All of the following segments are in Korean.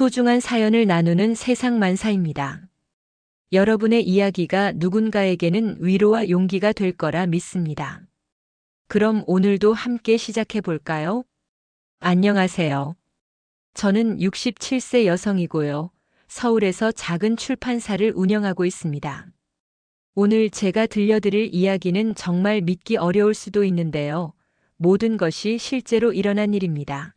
소중한 사연을 나누는 세상만사입니다. 여러분의 이야기가 누군가에게는 위로와 용기가 될 거라 믿습니다. 그럼 오늘도 함께 시작해 볼까요? 안녕하세요. 저는 67세 여성이고요. 서울에서 작은 출판사를 운영하고 있습니다. 오늘 제가 들려드릴 이야기는 정말 믿기 어려울 수도 있는데요. 모든 것이 실제로 일어난 일입니다.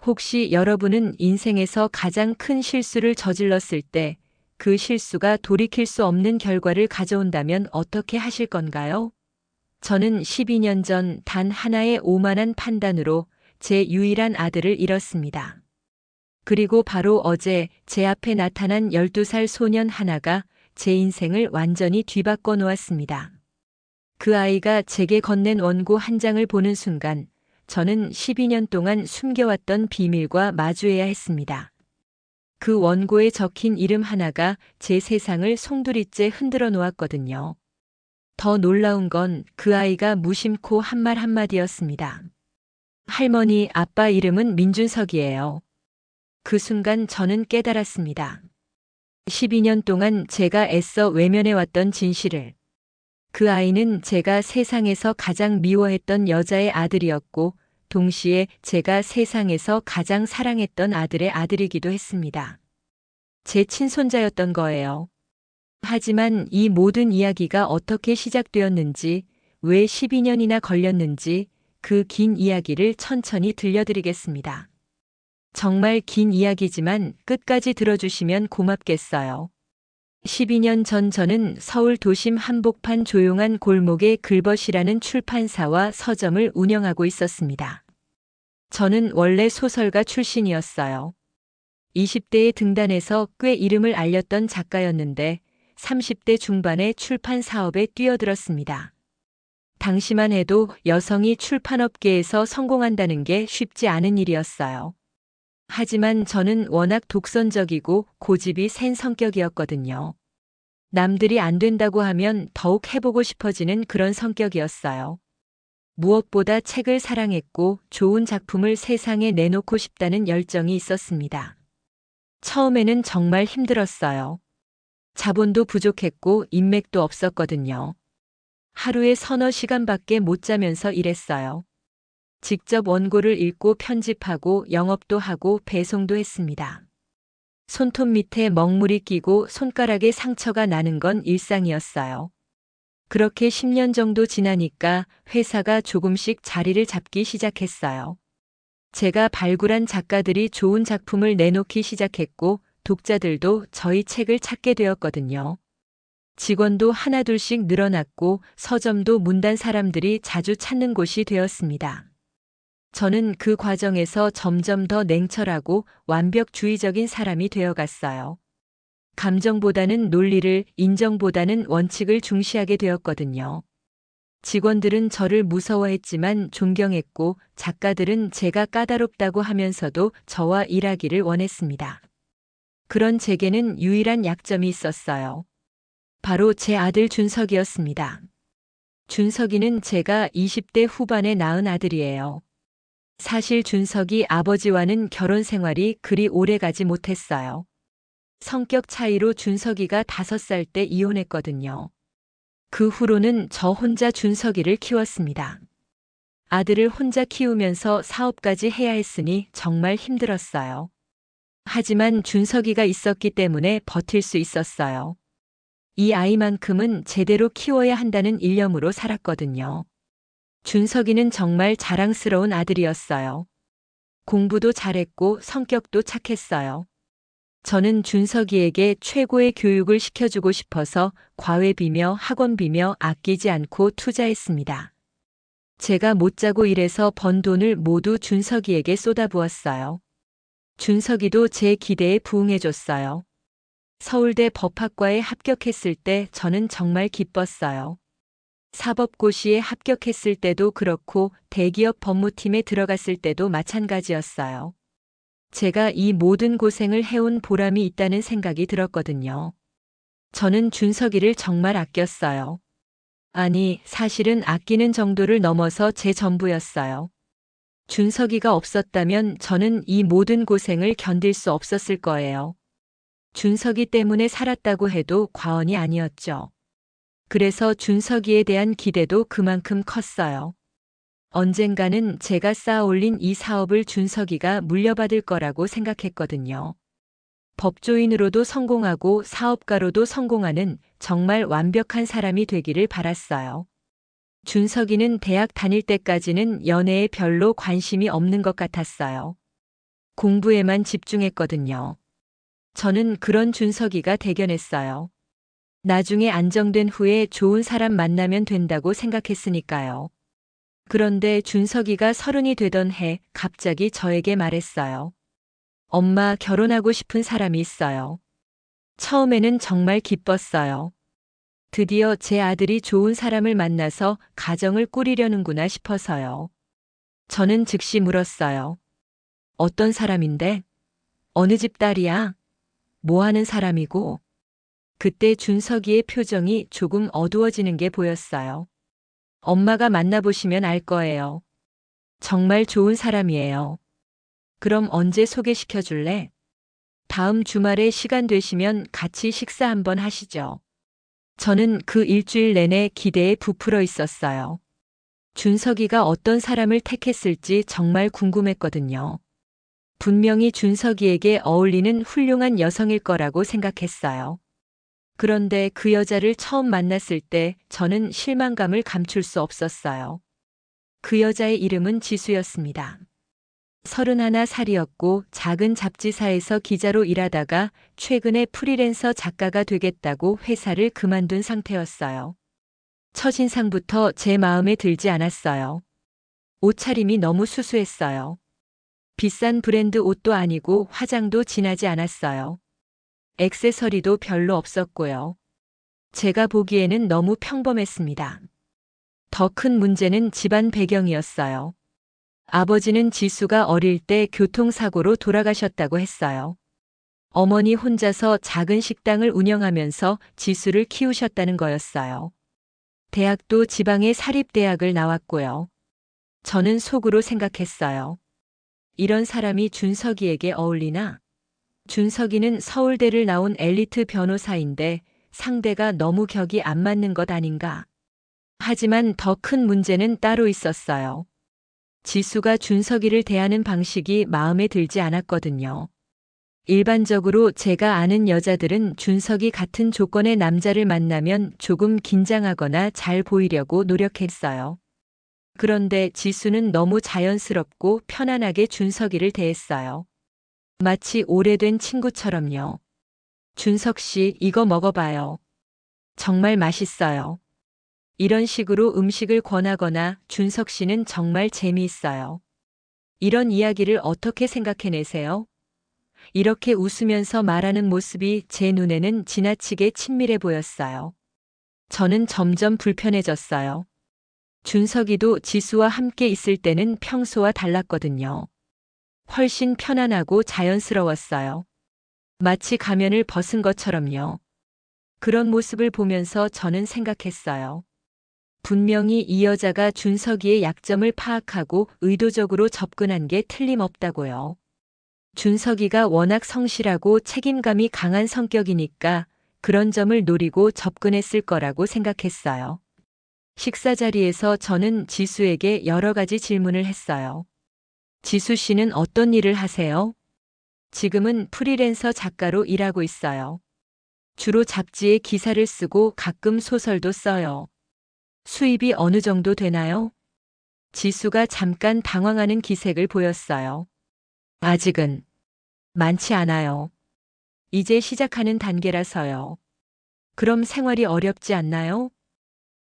혹시 여러분은 인생에서 가장 큰 실수를 저질렀을 때 그 실수가 돌이킬 수 없는 결과를 가져온다면 어떻게 하실 건가요? 저는 12년 전 단 하나의 오만한 판단으로 제 유일한 아들을 잃었습니다. 그리고 바로 어제 제 앞에 나타난 12살 소년 하나가 제 인생을 완전히 뒤바꿔 놓았습니다. 그 아이가 제게 건넨 원고 한 장을 보는 순간 저는 12년 동안 숨겨왔던 비밀과 마주해야 했습니다. 그 원고에 적힌 이름 하나가 제 세상을 송두리째 흔들어 놓았거든요. 더 놀라운 건 그 아이가 무심코 한 말 한마디였습니다. 할머니, 아빠 이름은 민준석이에요. 그 순간 저는 깨달았습니다. 12년 동안 제가 애써 외면해왔던 진실을. 그 아이는 제가 세상에서 가장 미워했던 여자의 아들이었고, 동시에 제가 세상에서 가장 사랑했던 아들의 아들이기도 했습니다. 제 친손자였던 거예요. 하지만 이 모든 이야기가 어떻게 시작되었는지, 왜 12년이나 걸렸는지 그 긴 이야기를 천천히 들려드리겠습니다. 정말 긴 이야기지만 끝까지 들어주시면 고맙겠어요. 12년 전 저는 서울 도심 한복판 조용한 골목의 글벗이라는 출판사와 서점을 운영하고 있었습니다. 저는 원래 소설가 출신이었어요. 20대에 등단해서 꽤 이름을 알렸던 작가였는데 30대 중반에 출판 사업에 뛰어들었습니다. 당시만 해도 여성이 출판업계에서 성공한다는 게 쉽지 않은 일이었어요. 하지만 저는 워낙 독선적이고 고집이 센 성격이었거든요. 남들이 안 된다고 하면 더욱 해보고 싶어지는 그런 성격이었어요. 무엇보다 책을 사랑했고 좋은 작품을 세상에 내놓고 싶다는 열정이 있었습니다. 처음에는 정말 힘들었어요. 자본도 부족했고 인맥도 없었거든요. 하루에 서너 시간밖에 못 자면서 일했어요. 직접 원고를 읽고 편집하고 영업도 하고 배송도 했습니다. 손톱 밑에 먹물이 끼고 손가락에 상처가 나는 건 일상이었어요. 그렇게 10년 정도 지나니까 회사가 조금씩 자리를 잡기 시작했어요. 제가 발굴한 작가들이 좋은 작품을 내놓기 시작했고 독자들도 저희 책을 찾게 되었거든요. 직원도 하나둘씩 늘어났고 서점도 문단 사람들이 자주 찾는 곳이 되었습니다. 저는 그 과정에서 점점 더 냉철하고 완벽주의적인 사람이 되어갔어요. 감정보다는 논리를, 인정보다는 원칙을 중시하게 되었거든요. 직원들은 저를 무서워했지만 존경했고 작가들은 제가 까다롭다고 하면서도 저와 일하기를 원했습니다. 그런 제게는 유일한 약점이 있었어요. 바로 제 아들 준석이었습니다. 준석이는 제가 20대 후반에 낳은 아들이에요. 사실 준석이 아버지와는 결혼 생활이 그리 오래 가지 못했어요. 성격 차이로 준석이가 5살 때 이혼했거든요. 그 후로는 저 혼자 준석이를 키웠습니다. 아들을 혼자 키우면서 사업까지 해야 했으니 정말 힘들었어요. 하지만 준석이가 있었기 때문에 버틸 수 있었어요. 이 아이만큼은 제대로 키워야 한다는 일념으로 살았거든요. 준석이는 정말 자랑스러운 아들이었어요. 공부도 잘했고 성격도 착했어요. 저는 준석이에게 최고의 교육을 시켜주고 싶어서 과외비며 학원비며 아끼지 않고 투자했습니다. 제가 못 자고 일해서 번 돈을 모두 준석이에게 쏟아부었어요. 준석이도 제 기대에 부응해줬어요. 서울대 법학과에 합격했을 때 저는 정말 기뻤어요. 사법고시에 합격했을 때도 그렇고 대기업 법무팀에 들어갔을 때도 마찬가지였어요. 제가 이 모든 고생을 해온 보람이 있다는 생각이 들었거든요. 저는 준석이를 정말 아꼈어요. 아니, 사실은 아끼는 정도를 넘어서 제 전부였어요. 준석이가 없었다면 저는 이 모든 고생을 견딜 수 없었을 거예요. 준석이 때문에 살았다고 해도 과언이 아니었죠. 그래서 준석이에 대한 기대도 그만큼 컸어요. 언젠가는 제가 쌓아 올린 이 사업을 준석이가 물려받을 거라고 생각했거든요. 법조인으로도 성공하고 사업가로도 성공하는 정말 완벽한 사람이 되기를 바랐어요. 준석이는 대학 다닐 때까지는 연애에 별로 관심이 없는 것 같았어요. 공부에만 집중했거든요. 저는 그런 준석이가 대견했어요. 나중에 안정된 후에 좋은 사람 만나면 된다고 생각했으니까요. 그런데 준석이가 30이 되던 해 갑자기 저에게 말했어요. 엄마, 결혼하고 싶은 사람이 있어요. 처음에는 정말 기뻤어요. 드디어 제 아들이 좋은 사람을 만나서 가정을 꾸리려는구나 싶어서요. 저는 즉시 물었어요. 어떤 사람인데? 어느 집 딸이야? 뭐 하는 사람이고? 그때 준석이의 표정이 조금 어두워지는 게 보였어요. 엄마가 만나보시면 알 거예요. 정말 좋은 사람이에요. 그럼 언제 소개시켜 줄래? 다음 주말에 시간 되시면 같이 식사 한번 하시죠. 저는 그 일주일 내내 기대에 부풀어 있었어요. 준석이가 어떤 사람을 택했을지 정말 궁금했거든요. 분명히 준석이에게 어울리는 훌륭한 여성일 거라고 생각했어요. 그런데 그 여자를 처음 만났을 때 저는 실망감을 감출 수 없었어요. 그 여자의 이름은 지수였습니다. 31살이었고 작은 잡지사에서 기자로 일하다가 최근에 프리랜서 작가가 되겠다고 회사를 그만둔 상태였어요. 첫인상부터 제 마음에 들지 않았어요. 옷차림이 너무 수수했어요. 비싼 브랜드 옷도 아니고 화장도 진하지 않았어요. 액세서리도 별로 없었고요. 제가 보기에는 너무 평범했습니다. 더 큰 문제는 집안 배경이었어요. 아버지는 지수가 어릴 때 교통사고로 돌아가셨다고 했어요. 어머니 혼자서 작은 식당을 운영하면서 지수를 키우셨다는 거였어요. 대학도 지방의 사립대학을 나왔고요. 저는 속으로 생각했어요. 이런 사람이 준석이에게 어울리나? 준석이는 서울대를 나온 엘리트 변호사인데 상대가 너무 격이 안 맞는 것 아닌가? 하지만 더 큰 문제는 따로 있었어요. 지수가 준석이를 대하는 방식이 마음에 들지 않았거든요. 일반적으로 제가 아는 여자들은 준석이 같은 조건의 남자를 만나면 조금 긴장하거나 잘 보이려고 노력했어요. 그런데 지수는 너무 자연스럽고 편안하게 준석이를 대했어요. 마치 오래된 친구처럼요. 준석 씨, 이거 먹어봐요. 정말 맛있어요. 이런 식으로 음식을 권하거나 준석 씨는 정말 재미있어요. 이런 이야기를 어떻게 생각해내세요? 이렇게 웃으면서 말하는 모습이 제 눈에는 지나치게 친밀해 보였어요. 저는 점점 불편해졌어요. 준석이도 지수와 함께 있을 때는 평소와 달랐거든요. 훨씬 편안하고 자연스러웠어요. 마치 가면을 벗은 것처럼요. 그런 모습을 보면서 저는 생각했어요. 분명히 이 여자가 준석이의 약점을 파악하고 의도적으로 접근한 게 틀림없다고요. 준석이가 워낙 성실하고 책임감이 강한 성격이니까 그런 점을 노리고 접근했을 거라고 생각했어요. 식사 자리에서 저는 지수에게 여러 가지 질문을 했어요. 지수 씨는 어떤 일을 하세요? 지금은 프리랜서 작가로 일하고 있어요. 주로 잡지에 기사를 쓰고 가끔 소설도 써요. 수입이 어느 정도 되나요? 지수가 잠깐 당황하는 기색을 보였어요. 아직은 많지 않아요. 이제 시작하는 단계라서요. 그럼 생활이 어렵지 않나요?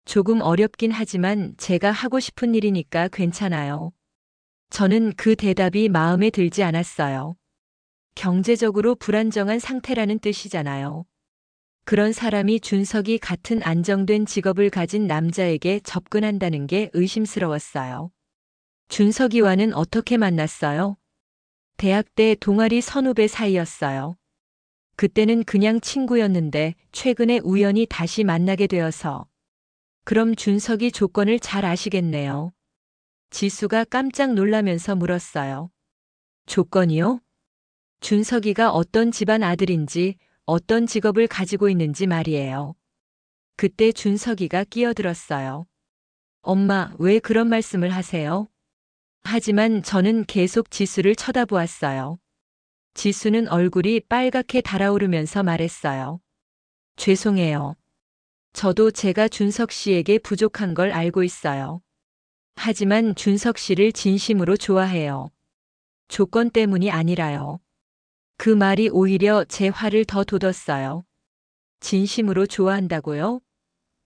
조금 어렵긴 하지만 제가 하고 싶은 일이니까 괜찮아요. 저는 그 대답이 마음에 들지 않았어요. 경제적으로 불안정한 상태라는 뜻이잖아요. 그런 사람이 준석이 같은 안정된 직업을 가진 남자에게 접근한다는 게 의심스러웠어요. 준석이와는 어떻게 만났어요? 대학 때 동아리 선후배 사이였어요. 그때는 그냥 친구였는데 최근에 우연히 다시 만나게 되어서. 그럼 준석이 조건을 잘 아시겠네요. 지수가 깜짝 놀라면서 물었어요. 조건이요? 준석이가 어떤 집안 아들인지, 어떤 직업을 가지고 있는지 말이에요. 그때 준석이가 끼어들었어요. 엄마, 왜 그런 말씀을 하세요? 하지만 저는 계속 지수를 쳐다보았어요. 지수는 얼굴이 빨갛게 달아오르면서 말했어요. 죄송해요. 저도 제가 준석 씨에게 부족한 걸 알고 있어요. 하지만 준석 씨를 진심으로 좋아해요. 조건 때문이 아니라요. 그 말이 오히려 제 화를 더 돋웠어요. 진심으로 좋아한다고요?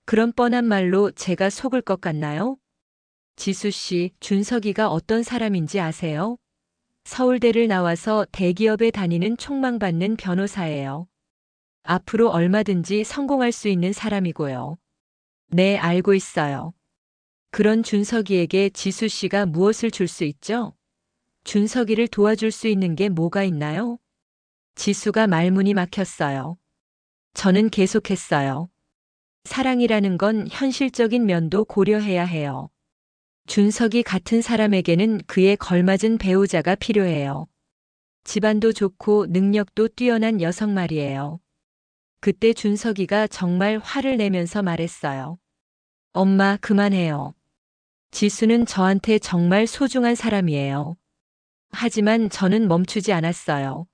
그런 뻔한 말로 제가 속을 것 같나요? 지수 씨, 준석이가 어떤 사람인지 아세요? 서울대를 나와서 대기업에 다니는 촉망받는 변호사예요. 앞으로 얼마든지 성공할 수 있는 사람이고요. 네, 알고 있어요. 그런 준석이에게 지수 씨가 무엇을 줄 수 있죠? 준석이를 도와줄 수 있는 게 뭐가 있나요? 지수가 말문이 막혔어요. 저는 계속했어요. 사랑이라는 건 현실적인 면도 고려해야 해요. 준석이 같은 사람에게는 그에 걸맞은 배우자가 필요해요. 집안도 좋고 능력도 뛰어난 여성 말이에요. 그때 준석이가 정말 화를 내면서 말했어요. 엄마, 그만해요. 지수는 저한테 정말 소중한 사람이에요. 하지만 저는 멈추지 않았어요.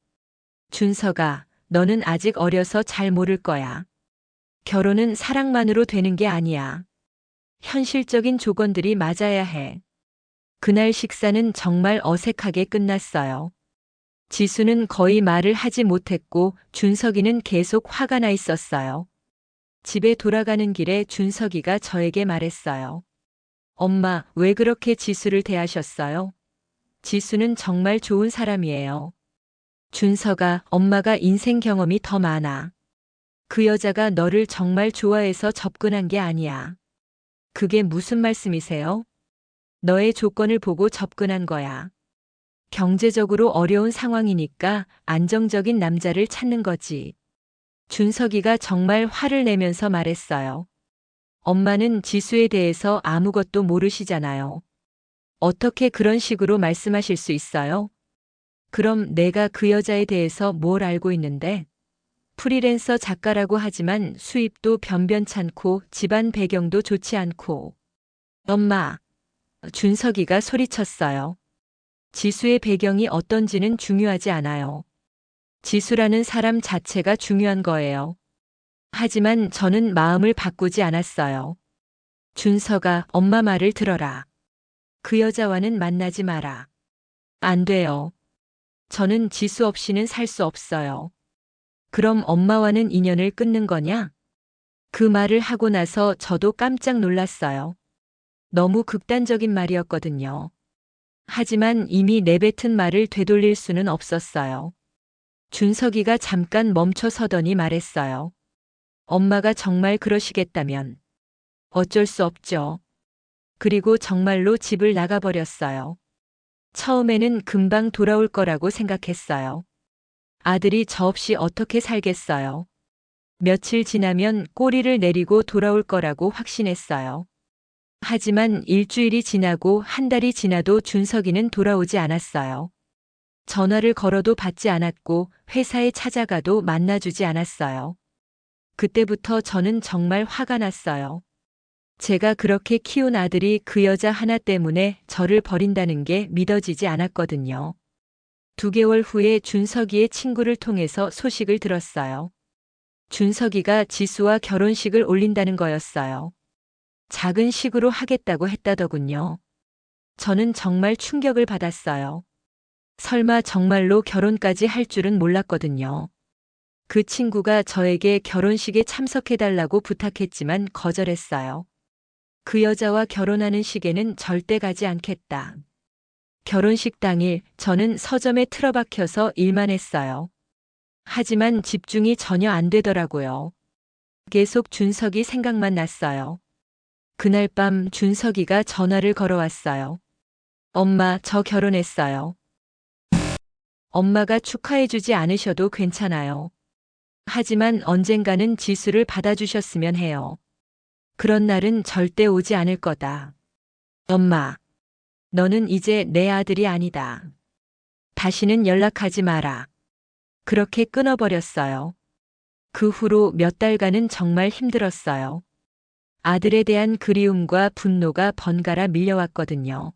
준석아, 너는 아직 어려서 잘 모를 거야. 결혼은 사랑만으로 되는 게 아니야. 현실적인 조건들이 맞아야 해. 그날 식사는 정말 어색하게 끝났어요. 지수는 거의 말을 하지 못했고 준석이는 계속 화가 나 있었어요. 집에 돌아가는 길에 준석이가 저에게 말했어요. 엄마, 왜 그렇게 지수를 대하셨어요? 지수는 정말 좋은 사람이에요. 준석아, 엄마가 인생 경험이 더 많아. 그 여자가 너를 정말 좋아해서 접근한 게 아니야. 그게 무슨 말씀이세요? 너의 조건을 보고 접근한 거야. 경제적으로 어려운 상황이니까 안정적인 남자를 찾는 거지. 준석이가 정말 화를 내면서 말했어요. 엄마는 지수에 대해서 아무것도 모르시잖아요. 어떻게 그런 식으로 말씀하실 수 있어요? 그럼 내가 그 여자에 대해서 뭘 알고 있는데? 프리랜서 작가라고 하지만 수입도 변변찮고 집안 배경도 좋지 않고. 엄마, 준석이가 소리쳤어요. 지수의 배경이 어떤지는 중요하지 않아요. 지수라는 사람 자체가 중요한 거예요. 하지만 저는 마음을 바꾸지 않았어요. 준석아, 엄마 말을 들어라. 그 여자와는 만나지 마라. 안 돼요. 저는 지수 없이는 살 수 없어요. 그럼 엄마와는 인연을 끊는 거냐? 그 말을 하고 나서 저도 깜짝 놀랐어요. 너무 극단적인 말이었거든요. 하지만 이미 내뱉은 말을 되돌릴 수는 없었어요. 준석이가 잠깐 멈춰 서더니 말했어요. 엄마가 정말 그러시겠다면 어쩔 수 없죠. 그리고 정말로 집을 나가버렸어요. 처음에는 금방 돌아올 거라고 생각했어요. 아들이 저 없이 어떻게 살겠어요. 며칠 지나면 꼬리를 내리고 돌아올 거라고 확신했어요. 하지만 일주일이 지나고 한 달이 지나도 준석이는 돌아오지 않았어요. 전화를 걸어도 받지 않았고 회사에 찾아가도 만나주지 않았어요. 그때부터 저는 정말 화가 났어요. 제가 그렇게 키운 아들이 그 여자 하나 때문에 저를 버린다는 게 믿어지지 않았거든요. 2개월 후에 준석이의 친구를 통해서 소식을 들었어요. 준석이가 지수와 결혼식을 올린다는 거였어요. 작은 식으로 하겠다고 했다더군요. 저는 정말 충격을 받았어요. 설마 정말로 결혼까지 할 줄은 몰랐거든요. 그 친구가 저에게 결혼식에 참석해달라고 부탁했지만 거절했어요. 그 여자와 결혼하는 식에는 절대 가지 않겠다. 결혼식 당일 저는 서점에 틀어박혀서 일만 했어요. 하지만 집중이 전혀 안 되더라고요. 계속 준석이 생각만 났어요. 그날 밤 준석이가 전화를 걸어왔어요. 엄마, 저 결혼했어요. 엄마가 축하해주지 않으셔도 괜찮아요. 하지만 언젠가는 지수를 받아주셨으면 해요. 그런 날은 절대 오지 않을 거다. 엄마. 너는 이제 내 아들이 아니다. 다시는 연락하지 마라. 그렇게 끊어버렸어요. 그 후로 몇 달간은 정말 힘들었어요. 아들에 대한 그리움과 분노가 번갈아 밀려왔거든요.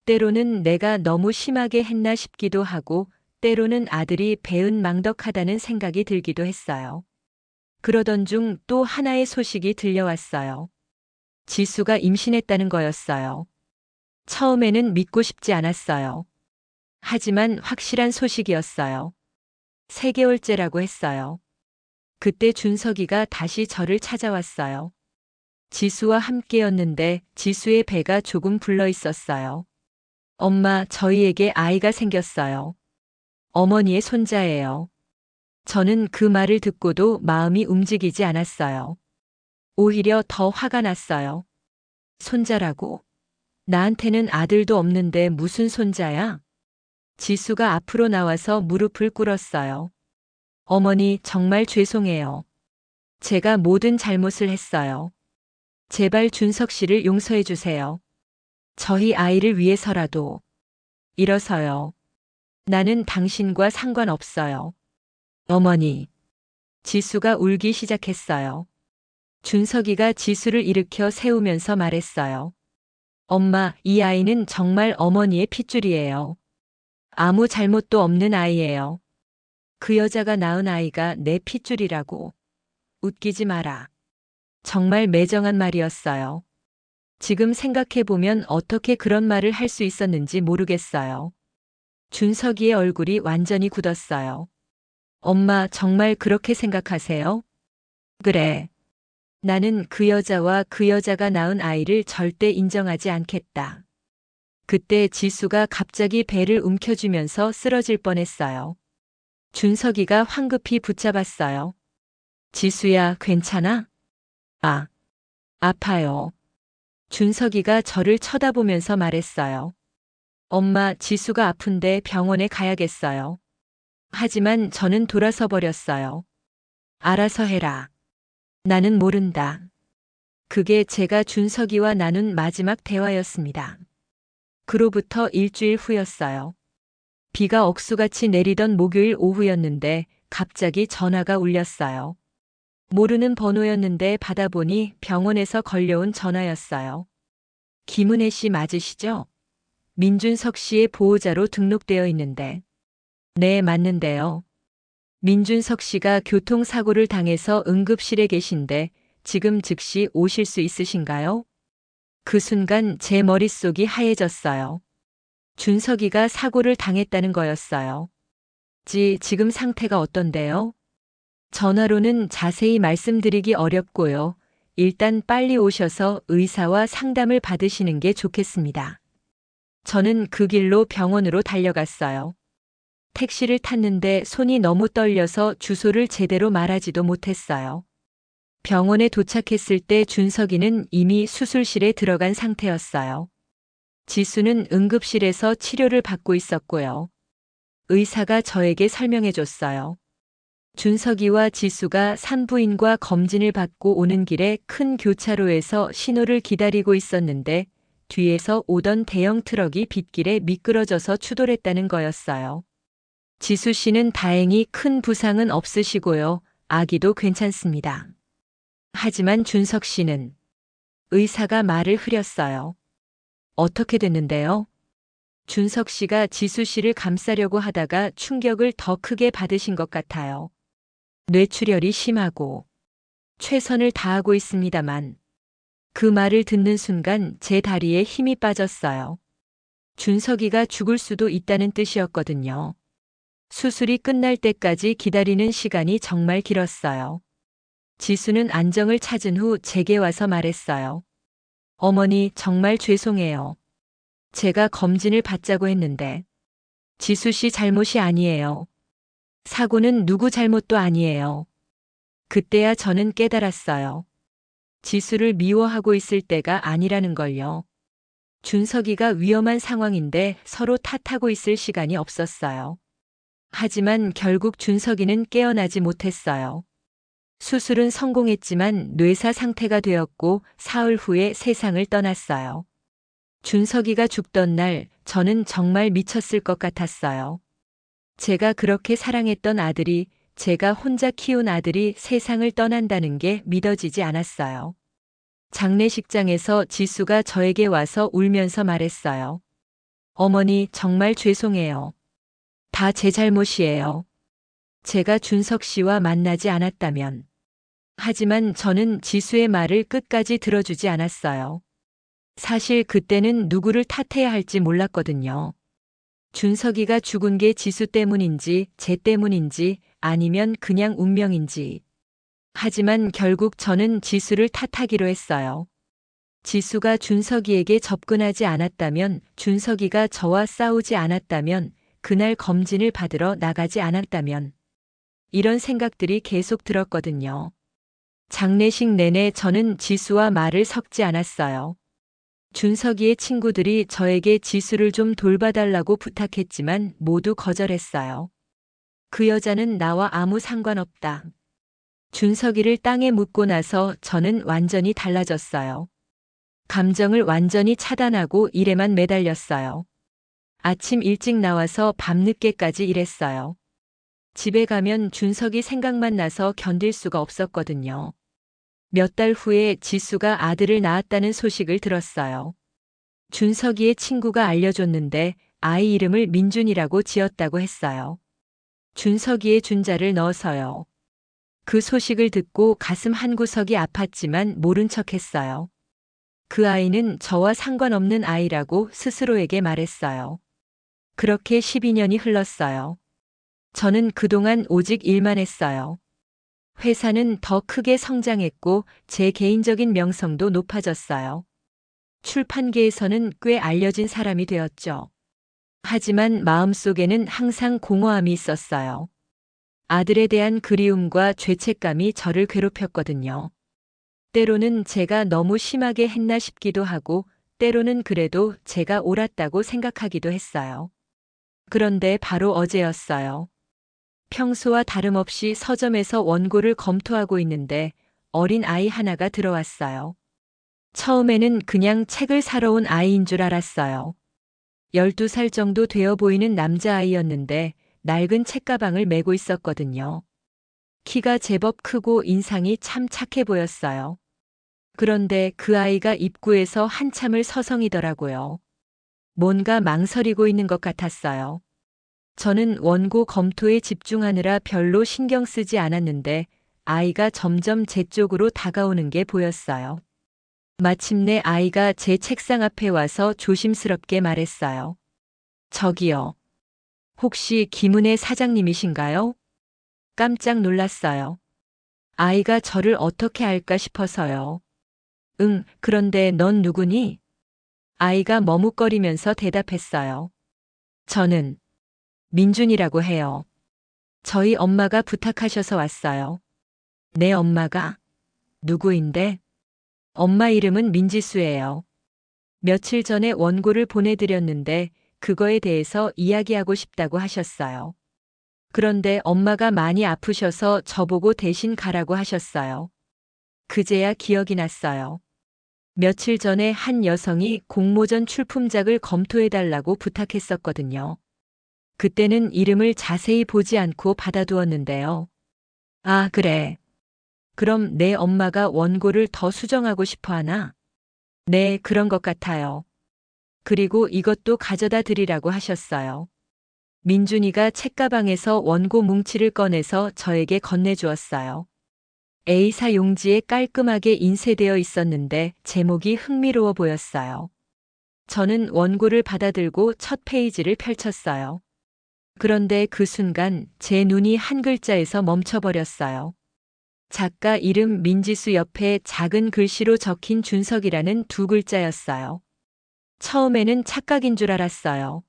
때로는 내가 너무 심하게 했나 싶기도 하고, 때로는 아들이 배은망덕하다는 생각이 들기도 했어요. 그러던 중 또 하나의 소식이 들려왔어요. 지수가 임신했다는 거였어요. 처음에는 믿고 싶지 않았어요. 하지만 확실한 소식이었어요. 3개월째라고 했어요. 그때 준석이가 다시 저를 찾아왔어요. 지수와 함께였는데 지수의 배가 조금 불러 있었어요. 엄마, 저희에게 아이가 생겼어요. 어머니의 손자예요. 저는 그 말을 듣고도 마음이 움직이지 않았어요. 오히려 더 화가 났어요. 손자라고? 나한테는 아들도 없는데 무슨 손자야? 지수가 앞으로 나와서 무릎을 꿇었어요. 어머니, 정말 죄송해요. 제가 모든 잘못을 했어요. 제발 준석 씨를 용서해 주세요. 저희 아이를 위해서라도. 일어서요. 나는 당신과 상관없어요. 어머니. 지수가 울기 시작했어요. 준석이가 지수를 일으켜 세우면서 말했어요. 엄마, 이 아이는 정말 어머니의 핏줄이에요. 아무 잘못도 없는 아이예요. 그 여자가 낳은 아이가 내 핏줄이라고. 웃기지 마라. 정말 매정한 말이었어요. 지금 생각해보면 어떻게 그런 말을 할 수 있었는지 모르겠어요. 준석이의 얼굴이 완전히 굳었어요. 엄마, 정말 그렇게 생각하세요? 그래. 나는 그 여자와 그 여자가 낳은 아이를 절대 인정하지 않겠다. 그때 지수가 갑자기 배를 움켜쥐면서 쓰러질 뻔했어요. 준석이가 황급히 붙잡았어요. 지수야, 괜찮아? 아, 아파요. 준석이가 저를 쳐다보면서 말했어요. 엄마, 지수가 아픈데 병원에 가야겠어요. 하지만 저는 돌아서 버렸어요. 알아서 해라. 나는 모른다. 그게 제가 준석이와 나눈 마지막 대화였습니다. 그로부터 일주일 후였어요. 비가 억수같이 내리던 목요일 오후였는데 갑자기 전화가 울렸어요. 모르는 번호였는데 받아보니 병원에서 걸려온 전화였어요. 김은혜 씨 맞으시죠? 민준석 씨의 보호자로 등록되어 있는데. 네, 맞는데요. 민준석 씨가 교통사고를 당해서 응급실에 계신데 지금 즉시 오실 수 있으신가요? 그 순간 제 머릿속이 하얘졌어요. 준석이가 사고를 당했다는 거였어요. 지금 상태가 어떤데요? 전화로는 자세히 말씀드리기 어렵고요. 일단 빨리 오셔서 의사와 상담을 받으시는 게 좋겠습니다. 저는 그 길로 병원으로 달려갔어요. 택시를 탔는데 손이 너무 떨려서 주소를 제대로 말하지도 못했어요. 병원에 도착했을 때 준석이는 이미 수술실에 들어간 상태였어요. 지수는 응급실에서 치료를 받고 있었고요. 의사가 저에게 설명해 줬어요. 준석이와 지수가 산부인과 검진을 받고 오는 길에 큰 교차로에서 신호를 기다리고 있었는데 뒤에서 오던 대형 트럭이 빗길에 미끄러져서 추돌했다는 거였어요. 지수 씨는 다행히 큰 부상은 없으시고요. 아기도 괜찮습니다. 하지만 준석 씨는 의사가 말을 흐렸어요. 어떻게 됐는데요? 준석 씨가 지수 씨를 감싸려고 하다가 충격을 더 크게 받으신 것 같아요. 뇌출혈이 심하고 최선을 다하고 있습니다만 그 말을 듣는 순간 제 다리에 힘이 빠졌어요. 준석이가 죽을 수도 있다는 뜻이었거든요. 수술이 끝날 때까지 기다리는 시간이 정말 길었어요. 지수는 안정을 찾은 후 제게 와서 말했어요. 어머니, 정말 죄송해요. 제가 검진을 받자고 했는데 지수 씨 잘못이 아니에요. 사고는 누구 잘못도 아니에요. 그때야 저는 깨달았어요. 지수를 미워하고 있을 때가 아니라는 걸요. 준석이가 위험한 상황인데 서로 탓하고 있을 시간이 없었어요. 하지만 결국 준석이는 깨어나지 못했어요. 수술은 성공했지만 뇌사 상태가 되었고 사흘 후에 세상을 떠났어요. 준석이가 죽던 날 저는 정말 미쳤을 것 같았어요. 제가 그렇게 사랑했던 아들이, 제가 혼자 키운 아들이 세상을 떠난다는 게 믿어지지 않았어요. 장례식장에서 지수가 저에게 와서 울면서 말했어요. 어머니, 정말 죄송해요. 다 제 잘못이에요. 제가 준석 씨와 만나지 않았다면. 하지만 저는 지수의 말을 끝까지 들어주지 않았어요. 사실 그때는 누구를 탓해야 할지 몰랐거든요. 준석이가 죽은 게 지수 때문인지, 제 때문인지, 아니면 그냥 운명인지. 하지만 결국 저는 지수를 탓하기로 했어요. 지수가 준석이에게 접근하지 않았다면, 준석이가 저와 싸우지 않았다면, 그날 검진을 받으러 나가지 않았다면. 이런 생각들이 계속 들었거든요. 장례식 내내 저는 지수와 말을 섞지 않았어요. 준석이의 친구들이 저에게 지수를 좀 돌봐달라고 부탁했지만 모두 거절했어요. 그 여자는 나와 아무 상관없다. 준석이를 땅에 묻고 나서 저는 완전히 달라졌어요. 감정을 완전히 차단하고 일에만 매달렸어요. 아침 일찍 나와서 밤늦게까지 일했어요. 집에 가면 준석이 생각만 나서 견딜 수가 없었거든요. 몇 달 후에 지수가 아들을 낳았다는 소식을 들었어요. 준석이의 친구가 알려줬는데 아이 이름을 민준이라고 지었다고 했어요. 준석이의 준자를 넣어서요. 그 소식을 듣고 가슴 한구석이 아팠지만 모른 척했어요. 그 아이는 저와 상관없는 아이라고 스스로에게 말했어요. 그렇게 12년이 흘렀어요. 저는 그동안 오직 일만 했어요. 회사는 더 크게 성장했고 제 개인적인 명성도 높아졌어요. 출판계에서는 꽤 알려진 사람이 되었죠. 하지만 마음속에는 항상 공허함이 있었어요. 아들에 대한 그리움과 죄책감이 저를 괴롭혔거든요. 때로는 제가 너무 심하게 했나 싶기도 하고, 때로는 그래도 제가 옳았다고 생각하기도 했어요. 그런데 바로 어제였어요. 평소와 다름없이 서점에서 원고를 검토하고 있는데 어린 아이 하나가 들어왔어요. 처음에는 그냥 책을 사러 온 아이인 줄 알았어요. 12살 정도 되어 보이는 남자아이였는데 낡은 책가방을 메고 있었거든요. 키가 제법 크고 인상이 참 착해 보였어요. 그런데 그 아이가 입구에서 한참을 서성이더라고요. 뭔가 망설이고 있는 것 같았어요. 저는 원고 검토에 집중하느라 별로 신경 쓰지 않았는데 아이가 점점 제 쪽으로 다가오는 게 보였어요. 마침내 아이가 제 책상 앞에 와서 조심스럽게 말했어요. 저기요. 혹시 김은혜 사장님이신가요? 깜짝 놀랐어요. 아이가 저를 어떻게 알까 싶어서요. 응, 그런데 넌 누구니? 아이가 머뭇거리면서 대답했어요. 저는 민준이라고 해요. 저희 엄마가 부탁하셔서 왔어요. 내 엄마가? 누구인데? 엄마 이름은 민지수예요. 며칠 전에 원고를 보내드렸는데 그거에 대해서 이야기하고 싶다고 하셨어요. 그런데 엄마가 많이 아프셔서 저보고 대신 가라고 하셨어요. 그제야 기억이 났어요. 며칠 전에 한 여성이 공모전 출품작을 검토해달라고 부탁했었거든요. 그때는 이름을 자세히 보지 않고 받아두었는데요. 아, 그래. 그럼 내 엄마가 원고를 더 수정하고 싶어 하나? 네, 그런 것 같아요. 그리고 이것도 가져다 드리라고 하셨어요. 민준이가 책가방에서 원고 뭉치를 꺼내서 저에게 건네주었어요. A사 용지에 깔끔하게 인쇄되어 있었는데 제목이 흥미로워 보였어요. 저는 원고를 받아들고 첫 페이지를 펼쳤어요. 그런데 그 순간 제 눈이 한 글자에서 멈춰버렸어요. 작가 이름 민지수 옆에 작은 글씨로 적힌 준석이라는 두 글자였어요. 처음에는 착각인 줄 알았어요.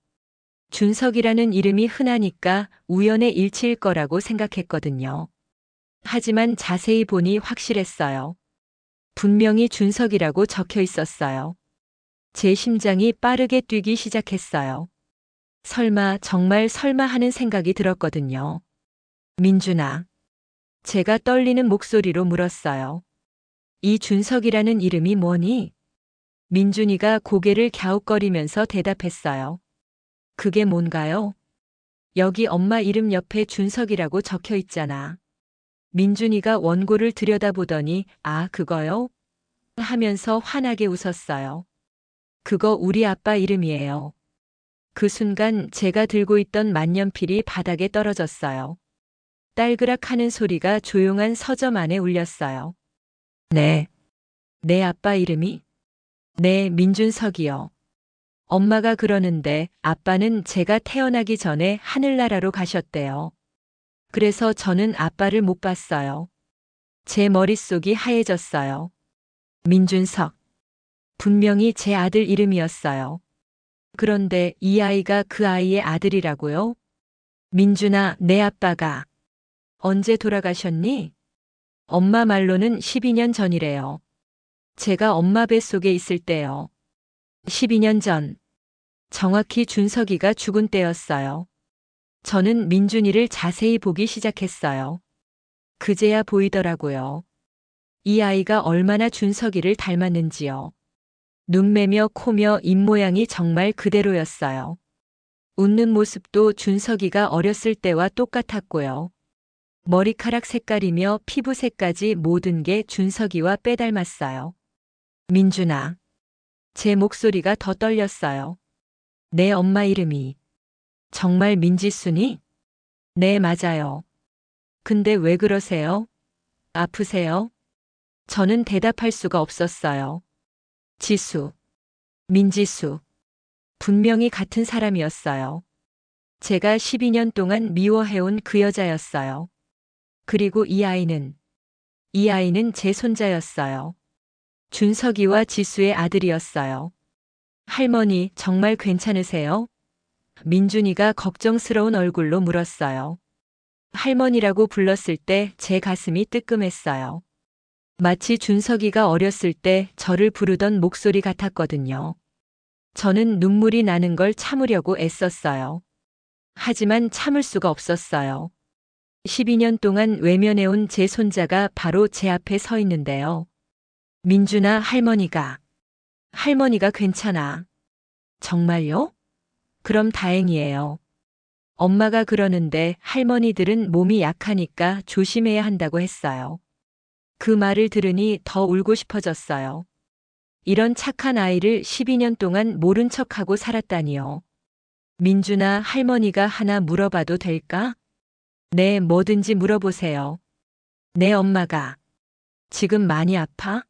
준석이라는 이름이 흔하니까 우연의 일치일 거라고 생각했거든요. 하지만 자세히 보니 확실했어요. 분명히 준석이라고 적혀 있었어요. 제 심장이 빠르게 뛰기 시작했어요. 설마, 정말 설마 하는 생각이 들었거든요. 민준아. 제가 떨리는 목소리로 물었어요. 이 준석이라는 이름이 뭐니? 민준이가 고개를 갸웃거리면서 대답했어요. 그게 뭔가요? 여기 엄마 이름 옆에 준석이라고 적혀 있잖아. 민준이가 원고를 들여다보더니 아, 그거요? 하면서 환하게 웃었어요. 그거 우리 아빠 이름이에요. 그 순간 제가 들고 있던 만년필이 바닥에 떨어졌어요. 딸그락 하는 소리가 조용한 서점 안에 울렸어요. 네. 내 아빠 이름이? 네, 민준석이요. 엄마가 그러는데 아빠는 제가 태어나기 전에 하늘나라로 가셨대요. 그래서 저는 아빠를 못 봤어요. 제 머릿속이 하얘졌어요. 민준석. 분명히 제 아들 이름이었어요. 그런데 이 아이가 그 아이의 아들이라고요? 민준아, 내 아빠가 언제 돌아가셨니? 엄마 말로는 12년 전이래요. 제가 엄마 뱃속에 있을 때요. 12년 전. 정확히 준석이가 죽은 때였어요. 저는 민준이를 자세히 보기 시작했어요. 그제야 보이더라고요. 이 아이가 얼마나 준석이를 닮았는지요. 눈매며 코며 입모양이 정말 그대로였어요. 웃는 모습도 준석이가 어렸을 때와 똑같았고요. 머리카락 색깔이며 피부색까지 모든 게 준석이와 빼닮았어요. 민준아. 제 목소리가 더 떨렸어요. 내 엄마 이름이 정말 민지순이? 네, 맞아요. 근데 왜 그러세요? 아프세요? 저는 대답할 수가 없었어요. 지수, 민지수. 분명히 같은 사람이었어요. 제가 12년 동안 미워해온 그 여자였어요. 그리고 이 아이는 제 손자였어요. 준석이와 지수의 아들이었어요. 할머니, 정말 괜찮으세요? 민준이가 걱정스러운 얼굴로 물었어요. 할머니라고 불렀을 때 제 가슴이 뜨끔했어요. 마치 준석이가 어렸을 때 저를 부르던 목소리 같았거든요. 저는 눈물이 나는 걸 참으려고 애썼어요. 하지만 참을 수가 없었어요. 12년 동안 외면해온 제 손자가 바로 제 앞에 서 있는데요. 민준아, 할머니가 괜찮아. 정말요? 그럼 다행이에요. 엄마가 그러는데 할머니들은 몸이 약하니까 조심해야 한다고 했어요. 그 말을 들으니 더 울고 싶어졌어요. 이런 착한 아이를 12년 동안 모른 척하고 살았다니요. 민준아, 할머니가 하나 물어봐도 될까? 네, 뭐든지 물어보세요. 내 엄마가 지금 많이 아파?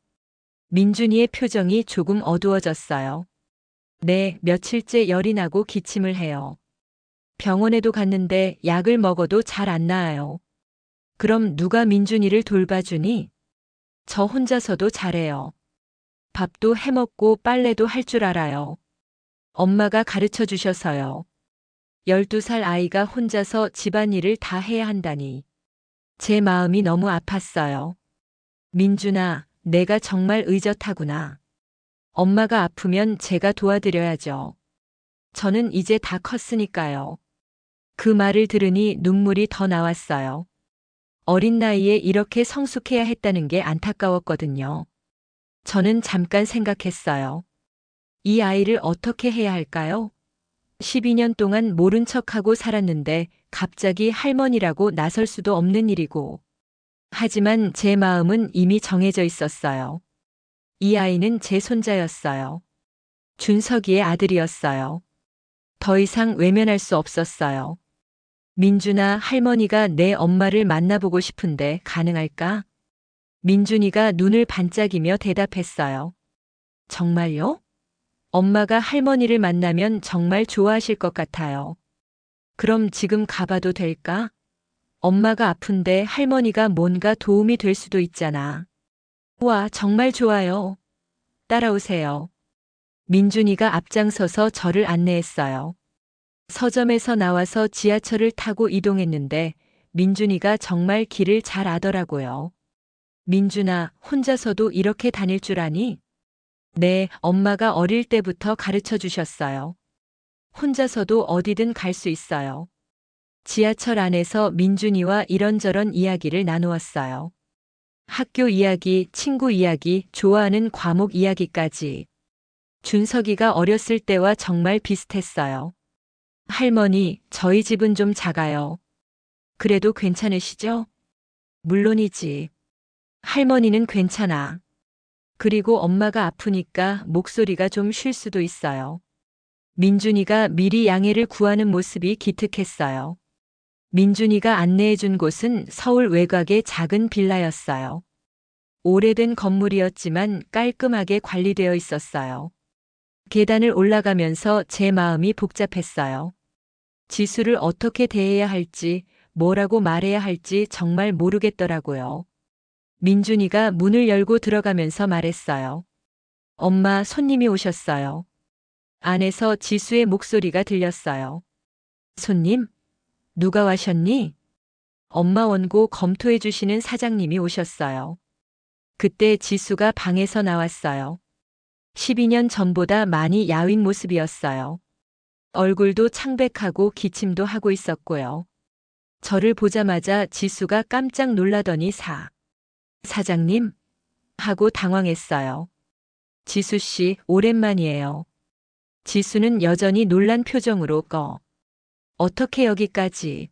민준이의 표정이 조금 어두워졌어요. 네, 며칠째 열이 나고 기침을 해요. 병원에도 갔는데 약을 먹어도 잘 안 나아요. 그럼 누가 민준이를 돌봐주니? 저 혼자서도 잘해요. 밥도 해먹고 빨래도 할 줄 알아요. 엄마가 가르쳐 주셔서요. 12살 아이가 혼자서 집안일을 다 해야 한다니. 제 마음이 너무 아팠어요. 민준아, 내가 정말 의젓하구나. 엄마가 아프면 제가 도와드려야죠. 저는 이제 다 컸으니까요. 그 말을 들으니 눈물이 더 나왔어요. 어린 나이에 이렇게 성숙해야 했다는 게 안타까웠거든요. 저는 잠깐 생각했어요. 이 아이를 어떻게 해야 할까요? 12년 동안 모른 척하고 살았는데 갑자기 할머니라고 나설 수도 없는 일이고. 하지만 제 마음은 이미 정해져 있었어요. 이 아이는 제 손자였어요. 준석이의 아들이었어요. 더 이상 외면할 수 없었어요. 민준아, 할머니가 내 엄마를 만나보고 싶은데 가능할까? 민준이가 눈을 반짝이며 대답했어요. 정말요? 엄마가 할머니를 만나면 정말 좋아하실 것 같아요. 그럼 지금 가봐도 될까? 엄마가 아픈데 할머니가 뭔가 도움이 될 수도 있잖아. 와, 정말 좋아요. 따라오세요. 민준이가 앞장서서 저를 안내했어요. 서점에서 나와서 지하철을 타고 이동했는데 민준이가 정말 길을 잘 아더라고요. 민준아, 혼자서도 이렇게 다닐 줄 아니? 네, 엄마가 어릴 때부터 가르쳐 주셨어요. 혼자서도 어디든 갈 수 있어요. 지하철 안에서 민준이와 이런저런 이야기를 나누었어요. 학교 이야기, 친구 이야기, 좋아하는 과목 이야기까지. 준석이가 어렸을 때와 정말 비슷했어요. 할머니, 저희 집은 좀 작아요. 그래도 괜찮으시죠? 물론이지. 할머니는 괜찮아. 그리고 엄마가 아프니까 목소리가 좀 쉴 수도 있어요. 민준이가 미리 양해를 구하는 모습이 기특했어요. 민준이가 안내해준 곳은 서울 외곽의 작은 빌라였어요. 오래된 건물이었지만 깔끔하게 관리되어 있었어요. 계단을 올라가면서 제 마음이 복잡했어요. 지수를 어떻게 대해야 할지, 뭐라고 말해야 할지 정말 모르겠더라고요. 민준이가 문을 열고 들어가면서 말했어요. 엄마, 손님이 오셨어요. 안에서 지수의 목소리가 들렸어요. 손님? 누가 와셨니? 엄마 원고 검토해 주시는 사장님이 오셨어요. 그때 지수가 방에서 나왔어요. 12년 전보다 많이 야윈 모습이었어요. 얼굴도 창백하고 기침도 하고 있었고요. 저를 보자마자 지수가 깜짝 놀라더니 사장님? 하고 당황했어요. 지수 씨, 오랜만이에요. 지수는 여전히 놀란 표정으로 어떻게 여기까지?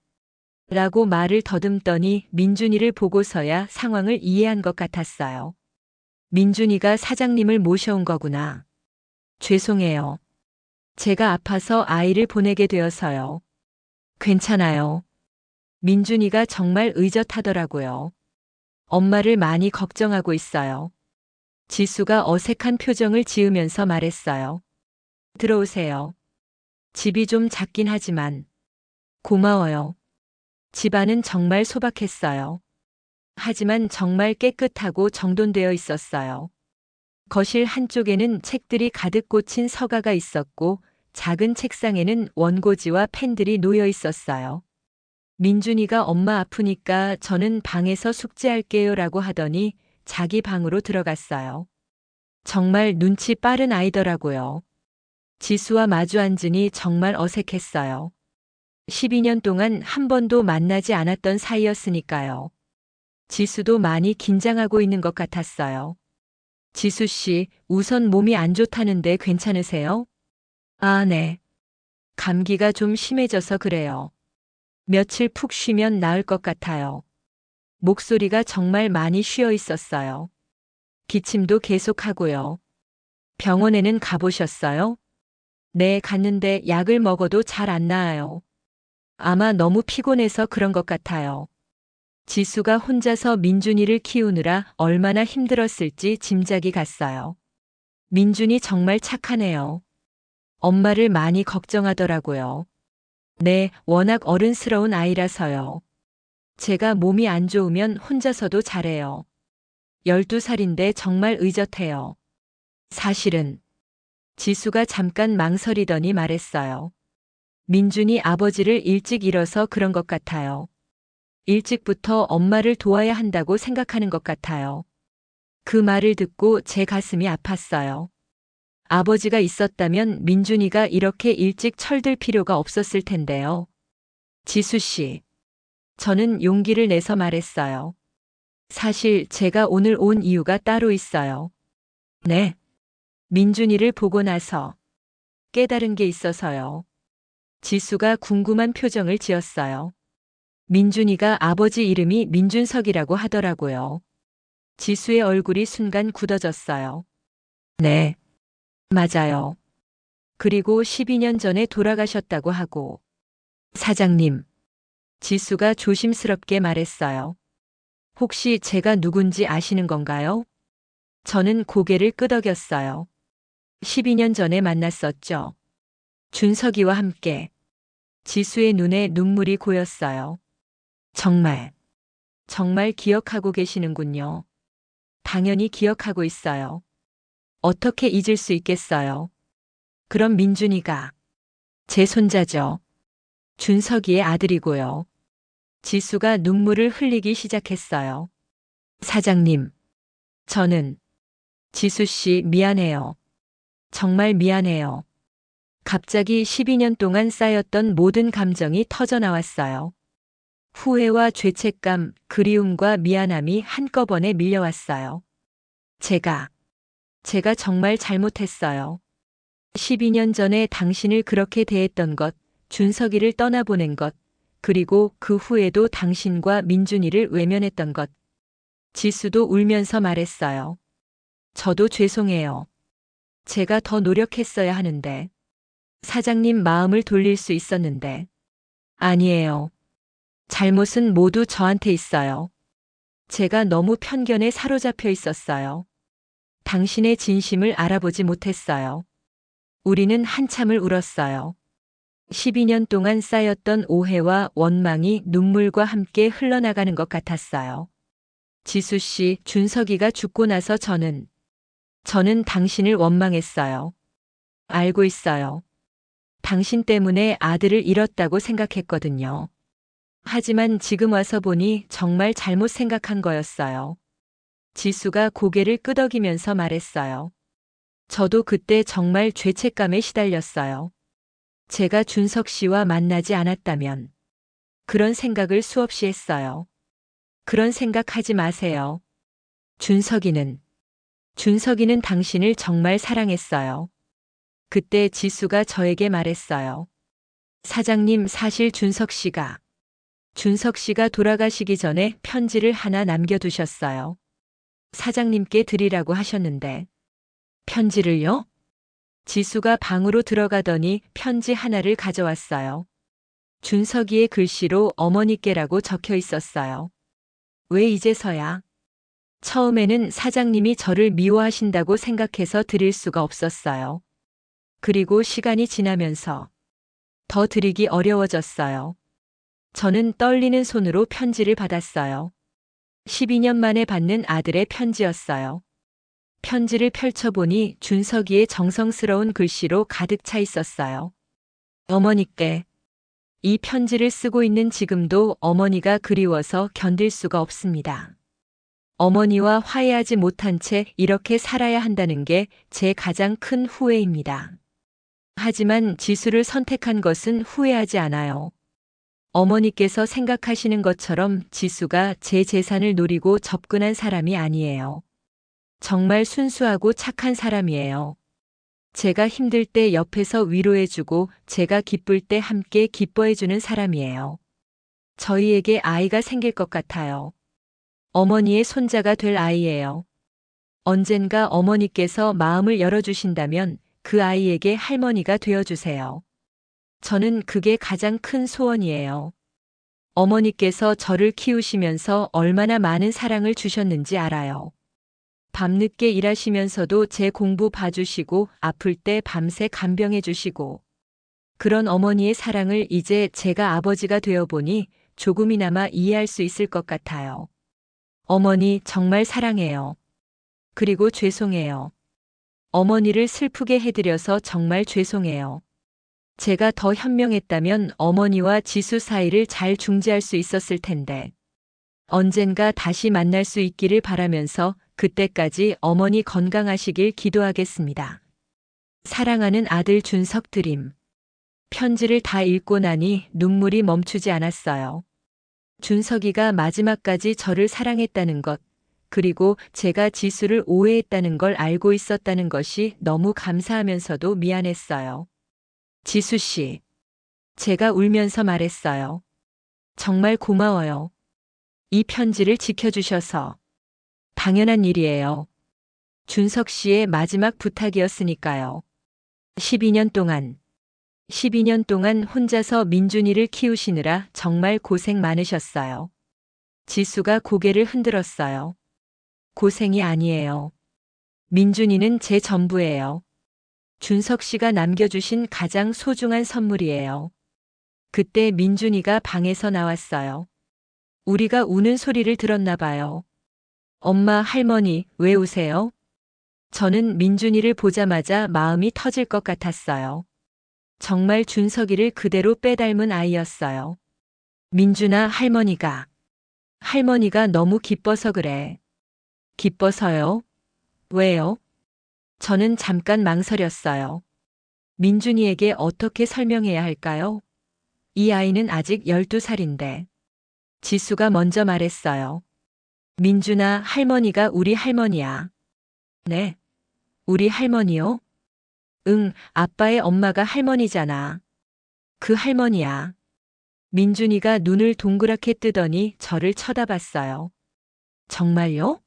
라고 말을 더듬더니 민준이를 보고서야 상황을 이해한 것 같았어요. 민준이가 사장님을 모셔온 거구나. 죄송해요. 제가 아파서 아이를 보내게 되어서요. 괜찮아요. 민준이가 정말 의젓하더라고요. 엄마를 많이 걱정하고 있어요. 지수가 어색한 표정을 지으면서 말했어요. 들어오세요. 집이 좀 작긴 하지만 고마워요. 집안은 정말 소박했어요. 하지만 정말 깨끗하고 정돈되어 있었어요. 거실 한쪽에는 책들이 가득 꽂힌 서가가 있었고 작은 책상에는 원고지와 펜들이 놓여 있었어요. 민준이가 엄마 아프니까 저는 방에서 숙제할게요 라고 하더니 자기 방으로 들어갔어요. 정말 눈치 빠른 아이더라고요. 지수와 마주 앉으니 정말 어색했어요. 12년 동안 한 번도 만나지 않았던 사이였으니까요. 지수도 많이 긴장하고 있는 것 같았어요. 지수 씨, 우선 몸이 안 좋다는데 괜찮으세요? 아, 네. 감기가 좀 심해져서 그래요. 며칠 푹 쉬면 나을 것 같아요. 목소리가 정말 많이 쉬어 있었어요. 기침도 계속하고요. 병원에는 가보셨어요? 네, 갔는데 약을 먹어도 잘 안 나아요. 아마 너무 피곤해서 그런 것 같아요. 지수가 혼자서 민준이를 키우느라 얼마나 힘들었을지 짐작이 갔어요. 민준이 정말 착하네요. 엄마를 많이 걱정하더라고요. 네, 워낙 어른스러운 아이라서요. 제가 몸이 안 좋으면 혼자서도 잘해요. 12살인데 정말 의젓해요. 사실은 지수가 잠깐 망설이더니 말했어요. 민준이 아버지를 일찍 잃어서 그런 것 같아요. 일찍부터 엄마를 도와야 한다고 생각하는 것 같아요. 그 말을 듣고 제 가슴이 아팠어요. 아버지가 있었다면 민준이가 이렇게 일찍 철들 필요가 없었을 텐데요. 지수 씨. 저는 용기를 내서 말했어요. 사실 제가 오늘 온 이유가 따로 있어요. 네. 민준이를 보고 나서 깨달은 게 있어서요. 지수가 궁금한 표정을 지었어요. 민준이가 아버지 이름이 민준석이라고 하더라고요. 지수의 얼굴이 순간 굳어졌어요. 네. 맞아요. 그리고 12년 전에 돌아가셨다고 하고. 사장님. 지수가 조심스럽게 말했어요. 혹시 제가 누군지 아시는 건가요? 저는 고개를 끄덕였어요. 12년 전에 만났었죠. 준석이와 함께. 지수의 눈에 눈물이 고였어요. 정말 기억하고 계시는군요. 당연히 기억하고 있어요. 어떻게 잊을 수 있겠어요. 그럼 민준이가 제 손자죠. 준석이의 아들이고요. 지수가 눈물을 흘리기 시작했어요. 사장님, 저는 지수 씨 미안해요. 정말 미안해요. 갑자기 12년 동안 쌓였던 모든 감정이 터져나왔어요. 후회와 죄책감, 그리움과 미안함이 한꺼번에 밀려왔어요. 제가 정말 잘못했어요. 12년 전에 당신을 그렇게 대했던 것, 준석이를 떠나보낸 것, 그리고 그 후에도 당신과 민준이를 외면했던 것. 지수도 울면서 말했어요. 저도 죄송해요. 제가 더 노력했어야 하는데. 사장님 마음을 돌릴 수 있었는데. 아니에요. 잘못은 모두 저한테 있어요. 제가 너무 편견에 사로잡혀 있었어요. 당신의 진심을 알아보지 못했어요. 우리는 한참을 울었어요. 12년 동안 쌓였던 오해와 원망이 눈물과 함께 흘러나가는 것 같았어요. 지수 씨, 준석이가 죽고 나서 저는 당신을 원망했어요. 알고 있어요. 당신 때문에 아들을 잃었다고 생각했거든요. 하지만 지금 와서 보니 정말 잘못 생각한 거였어요. 지수가 고개를 끄덕이면서 말했어요. 저도 그때 정말 죄책감에 시달렸어요. 제가 준석 씨와 만나지 않았다면 그런 생각을 수없이 했어요. 그런 생각하지 마세요. 준석이는 당신을 정말 사랑했어요. 그때 지수가 저에게 말했어요. 사장님, 사실 준석 씨가 돌아가시기 전에 편지를 하나 남겨두셨어요. 사장님께 드리라고 하셨는데. 편지를요? 지수가 방으로 들어가더니 편지 하나를 가져왔어요. 준석이의 글씨로 어머니께라고 적혀 있었어요. 왜 이제서야? 처음에는 사장님이 저를 미워하신다고 생각해서 드릴 수가 없었어요. 그리고 시간이 지나면서 더 드리기 어려워졌어요. 저는 떨리는 손으로 편지를 받았어요. 12년 만에 받는 아들의 편지였어요. 편지를 펼쳐보니 준석이의 정성스러운 글씨로 가득 차 있었어요. 어머니께. 이 편지를 쓰고 있는 지금도 어머니가 그리워서 견딜 수가 없습니다. 어머니와 화해하지 못한 채 이렇게 살아야 한다는 게 제 가장 큰 후회입니다. 하지만 지수를 선택한 것은 후회하지 않아요. 어머니께서 생각하시는 것처럼 지수가 제 재산을 노리고 접근한 사람이 아니에요. 정말 순수하고 착한 사람이에요. 제가 힘들 때 옆에서 위로해주고 제가 기쁠 때 함께 기뻐해주는 사람이에요. 저희에게 아이가 생길 것 같아요. 어머니의 손자가 될 아이예요. 언젠가 어머니께서 마음을 열어주신다면 그 아이에게 할머니가 되어주세요. 저는 그게 가장 큰 소원이에요. 어머니께서 저를 키우시면서 얼마나 많은 사랑을 주셨는지 알아요. 밤늦게 일하시면서도 제 공부 봐주시고 아플 때 밤새 간병해 주시고 그런 어머니의 사랑을 이제 제가 아버지가 되어 보니 조금이나마 이해할 수 있을 것 같아요. 어머니 정말 사랑해요. 그리고 죄송해요. 어머니를 슬프게 해드려서 정말 죄송해요. 제가 더 현명했다면 어머니와 지수 사이를 잘 중재할 수 있었을 텐데. 언젠가 다시 만날 수 있기를 바라면서 그때까지 어머니 건강하시길 기도하겠습니다. 사랑하는 아들 준석 드림. 편지를 다 읽고 나니 눈물이 멈추지 않았어요. 준석이가 마지막까지 저를 사랑했다는 것, 그리고 제가 지수를 오해했다는 걸 알고 있었다는 것이 너무 감사하면서도 미안했어요. 지수 씨. 제가 울면서 말했어요. 정말 고마워요. 이 편지를 지켜주셔서. 당연한 일이에요. 준석 씨의 마지막 부탁이었으니까요. 12년 동안 혼자서 민준이를 키우시느라 정말 고생 많으셨어요. 지수가 고개를 흔들었어요. 고생이 아니에요. 민준이는 제 전부예요. 준석 씨가 남겨주신 가장 소중한 선물이에요. 그때 민준이가 방에서 나왔어요. 우리가 우는 소리를 들었나 봐요. 엄마, 할머니, 왜 우세요? 저는 민준이를 보자마자 마음이 터질 것 같았어요. 정말 준석이를 그대로 빼닮은 아이였어요. 민준아, 할머니가 너무 기뻐서 그래. 기뻐서요? 왜요? 저는 잠깐 망설였어요. 민준이에게 어떻게 설명해야 할까요? 이 아이는 아직 12살인데. 지수가 먼저 말했어요. 민준아, 할머니가 우리 할머니야. 네. 우리 할머니요? 응, 아빠의 엄마가 할머니잖아. 그 할머니야. 민준이가 눈을 동그랗게 뜨더니 저를 쳐다봤어요. 정말요?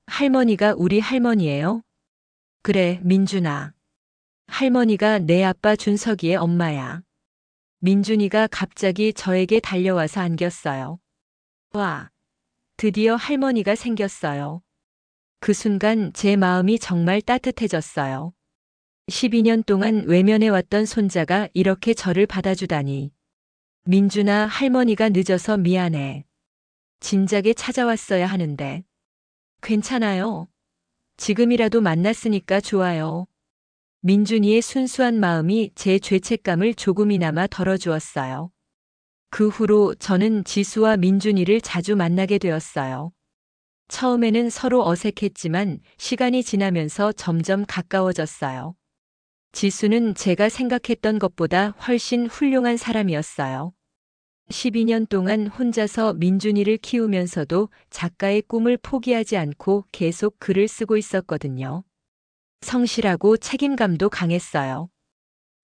할머니가 우리 할머니예요? 그래, 민준아. 할머니가 내 아빠 준석이의 엄마야. 민준이가 갑자기 저에게 달려와서 안겼어요. 와, 드디어 할머니가 생겼어요. 그 순간 제 마음이 정말 따뜻해졌어요. 12년 동안 외면해왔던 손자가 이렇게 저를 받아주다니. 민준아, 할머니가 늦어서 미안해. 진작에 찾아왔어야 하는데. 괜찮아요. 지금이라도 만났으니까 좋아요. 민준이의 순수한 마음이 제 죄책감을 조금이나마 덜어주었어요. 그 후로 저는 지수와 민준이를 자주 만나게 되었어요. 처음에는 서로 어색했지만 시간이 지나면서 점점 가까워졌어요. 지수는 제가 생각했던 것보다 훨씬 훌륭한 사람이었어요. 12년 동안 혼자서 민준이를 키우면서도 작가의 꿈을 포기하지 않고 계속 글을 쓰고 있었거든요. 성실하고 책임감도 강했어요.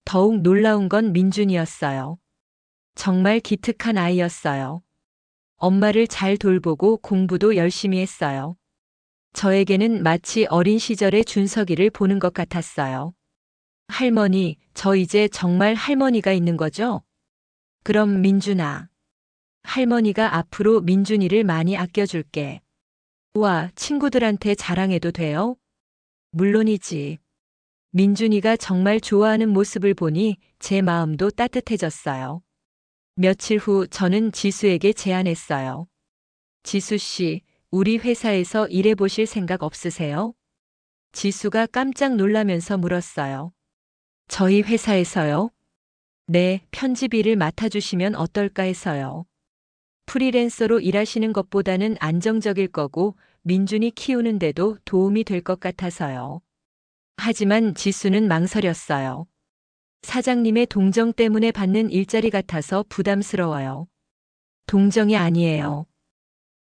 더욱 놀라운 건 민준이었어요. 정말 기특한 아이였어요. 엄마를 잘 돌보고 공부도 열심히 했어요. 저에게는 마치 어린 시절의 준석이를 보는 것 같았어요. 할머니, 저 이제 정말 할머니가 있는 거죠? 그럼 민준아. 할머니가 앞으로 민준이를 많이 아껴줄게. 우와, 친구들한테 자랑해도 돼요? 물론이지. 민준이가 정말 좋아하는 모습을 보니 제 마음도 따뜻해졌어요. 며칠 후 저는 지수에게 제안했어요. 지수 씨, 우리 회사에서 일해보실 생각 없으세요? 지수가 깜짝 놀라면서 물었어요. 저희 회사에서요? 네, 편집 일을 맡아주시면 어떨까 해서요. 프리랜서로 일하시는 것보다는 안정적일 거고 민준이 키우는데도 도움이 될 것 같아서요. 하지만 지수는 망설였어요. 사장님의 동정 때문에 받는 일자리 같아서 부담스러워요. 동정이 아니에요.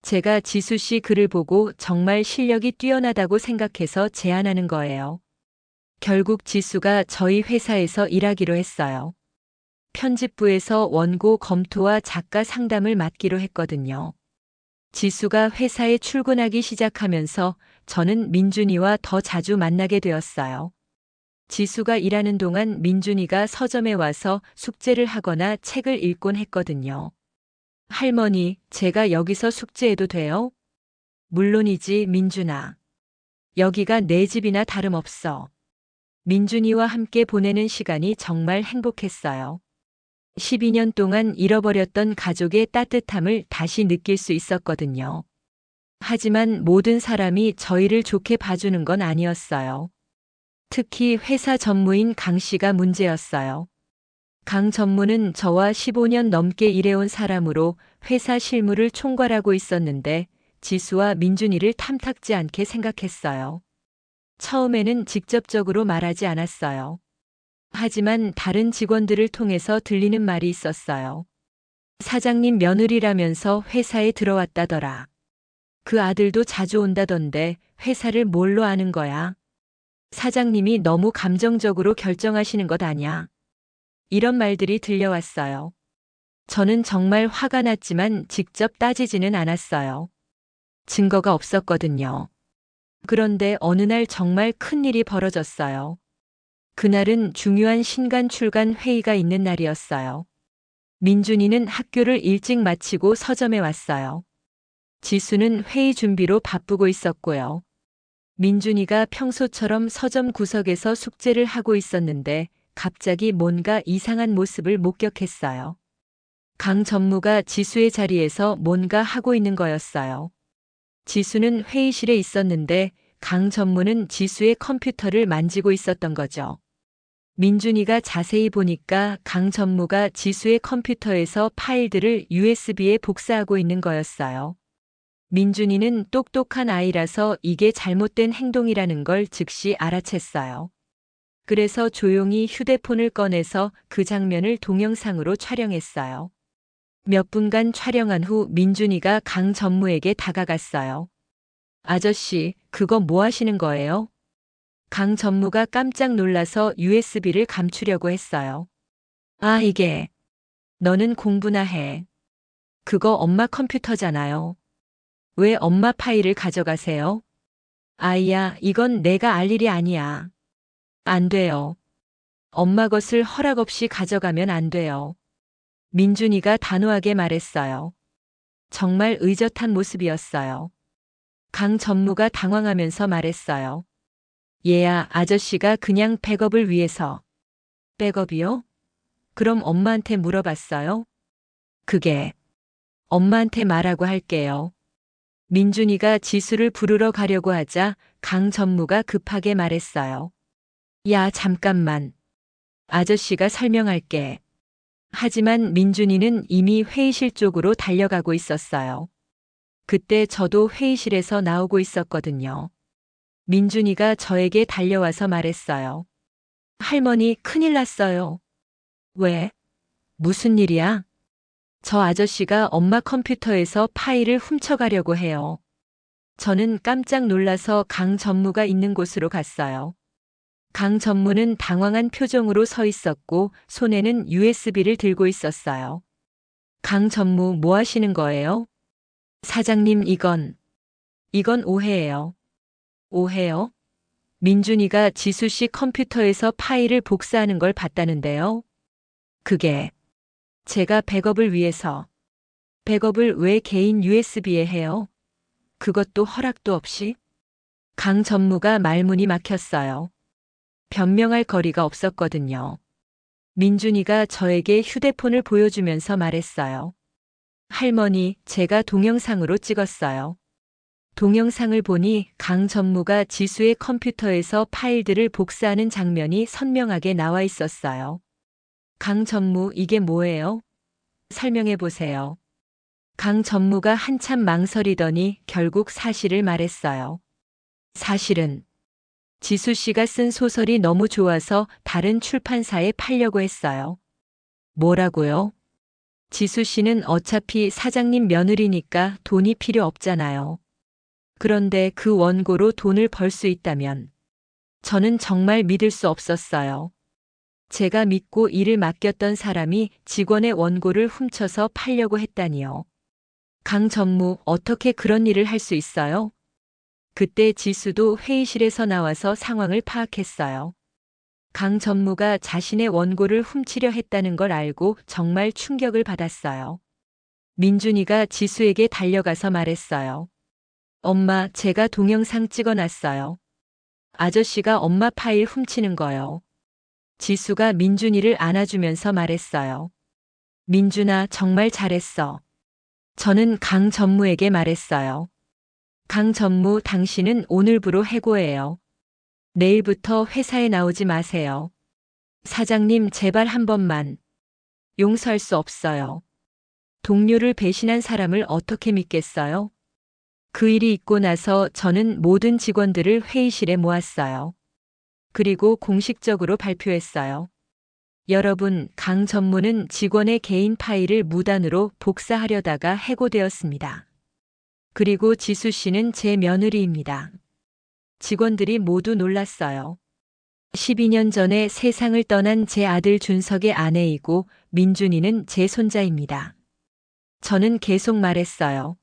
제가 지수 씨 글을 보고 정말 실력이 뛰어나다고 생각해서 제안하는 거예요. 결국 지수가 저희 회사에서 일하기로 했어요. 편집부에서 원고 검토와 작가 상담을 맡기로 했거든요. 지수가 회사에 출근하기 시작하면서 저는 민준이와 더 자주 만나게 되었어요. 지수가 일하는 동안 민준이가 서점에 와서 숙제를 하거나 책을 읽곤 했거든요. 할머니, 제가 여기서 숙제해도 돼요? 물론이지, 민준아. 여기가 내 집이나 다름없어. 민준이와 함께 보내는 시간이 정말 행복했어요. 12년 동안 잃어버렸던 가족의 따뜻함을 다시 느낄 수 있었거든요. 하지만 모든 사람이 저희를 좋게 봐주는 건 아니었어요. 특히 회사 전무인 강 씨가 문제였어요. 강 전무는 저와 15년 넘게 일해온 사람으로 회사 실무를 총괄하고 있었는데 지수와 민준이를 탐탁지 않게 생각했어요. 처음에는 직접적으로 말하지 않았어요. 하지만 다른 직원들을 통해서 들리는 말이 있었어요. 사장님 며느리라면서 회사에 들어왔다더라. 그 아들도 자주 온다던데 회사를 뭘로 아는 거야? 사장님이 너무 감정적으로 결정하시는 것 아냐? 이런 말들이 들려왔어요. 저는 정말 화가 났지만 직접 따지지는 않았어요. 증거가 없었거든요. 그런데 어느 날 정말 큰일이 벌어졌어요. 그날은 중요한 신간 출간 회의가 있는 날이었어요. 민준이는 학교를 일찍 마치고 서점에 왔어요. 지수는 회의 준비로 바쁘고 있었고요. 민준이가 평소처럼 서점 구석에서 숙제를 하고 있었는데 갑자기 뭔가 이상한 모습을 목격했어요. 강 전무가 지수의 자리에서 뭔가 하고 있는 거였어요. 지수는 회의실에 있었는데 강 전무는 지수의 컴퓨터를 만지고 있었던 거죠. 민준이가 자세히 보니까 강 전무가 지수의 컴퓨터에서 파일들을 USB에 복사하고 있는 거였어요. 민준이는 똑똑한 아이라서 이게 잘못된 행동이라는 걸 즉시 알아챘어요. 그래서 조용히 휴대폰을 꺼내서 그 장면을 동영상으로 촬영했어요. 몇 분간 촬영한 후 민준이가 강 전무에게 다가갔어요. 아저씨, 그거 뭐 하시는 거예요? 강 전무가 깜짝 놀라서 USB를 감추려고 했어요. 아, 이게. 너는 공부나 해. 그거 엄마 컴퓨터잖아요. 왜 엄마 파일을 가져가세요? 아이야, 이건 내가 알 일이 아니야. 안 돼요. 엄마 것을 허락 없이 가져가면 안 돼요. 민준이가 단호하게 말했어요. 정말 의젓한 모습이었어요. 강 전무가 당황하면서 말했어요. 얘야, 아저씨가 그냥 백업을 위해서. 백업이요? 그럼 엄마한테 물어봤어요? 그게 엄마한테 말하고 할게요. 민준이가 지수를 부르러 가려고 하자 강 전무가 급하게 말했어요. 야, 잠깐만. 아저씨가 설명할게. 하지만 민준이는 이미 회의실 쪽으로 달려가고 있었어요. 그때 저도 회의실에서 나오고 있었거든요. 민준이가 저에게 달려와서 말했어요. 할머니, 큰일 났어요. 왜? 무슨 일이야? 저 아저씨가 엄마 컴퓨터에서 파일을 훔쳐가려고 해요. 저는 깜짝 놀라서 강 전무가 있는 곳으로 갔어요. 강 전무는 당황한 표정으로 서 있었고 손에는 USB를 들고 있었어요. 강 전무, 뭐 하시는 거예요? 사장님, 이건 오해예요. 오해요? 민준이가 지수 씨 컴퓨터에서 파일을 복사하는 걸 봤다는데요. 그게 제가 백업을 위해서. 백업을 왜 개인 USB에 해요? 그것도 허락도 없이? 강 전무가 말문이 막혔어요. 변명할 거리가 없었거든요. 민준이가 저에게 휴대폰을 보여주면서 말했어요. 할머니, 제가 동영상으로 찍었어요. 동영상을 보니 강 전무가 지수의 컴퓨터에서 파일들을 복사하는 장면이 선명하게 나와 있었어요. 강 전무, 이게 뭐예요? 설명해 보세요. 강 전무가 한참 망설이더니 결국 사실을 말했어요. 사실은 지수 씨가 쓴 소설이 너무 좋아서 다른 출판사에 팔려고 했어요. 뭐라고요? 지수 씨는 어차피 사장님 며느리니까 돈이 필요 없잖아요. 그런데 그 원고로 돈을 벌 수 있다면 저는 정말 믿을 수 없었어요. 제가 믿고 일을 맡겼던 사람이 직원의 원고를 훔쳐서 팔려고 했다니요. 강 전무, 어떻게 그런 일을 할 수 있어요? 그때 지수도 회의실에서 나와서 상황을 파악했어요. 강 전무가 자신의 원고를 훔치려 했다는 걸 알고 정말 충격을 받았어요. 민준이가 지수에게 달려가서 말했어요. 엄마, 제가 동영상 찍어놨어요. 아저씨가 엄마 파일 훔치는 거요. 지수가 민준이를 안아주면서 말했어요. 민준아, 정말 잘했어. 저는 강 전무에게 말했어요. 강 전무, 당신은 오늘부로 해고해요. 내일부터 회사에 나오지 마세요. 사장님, 제발 한 번만. 용서할 수 없어요. 동료를 배신한 사람을 어떻게 믿겠어요? 그 일이 있고 나서 저는 모든 직원들을 회의실에 모았어요. 그리고 공식적으로 발표했어요. 여러분, 강 전무는 직원의 개인 파일을 무단으로 복사하려다가 해고되었습니다. 그리고 지수 씨는 제 며느리입니다. 직원들이 모두 놀랐어요. 12년 전에 세상을 떠난 제 아들 준석의 아내이고 민준이는 제 손자입니다. 저는 계속 말했어요.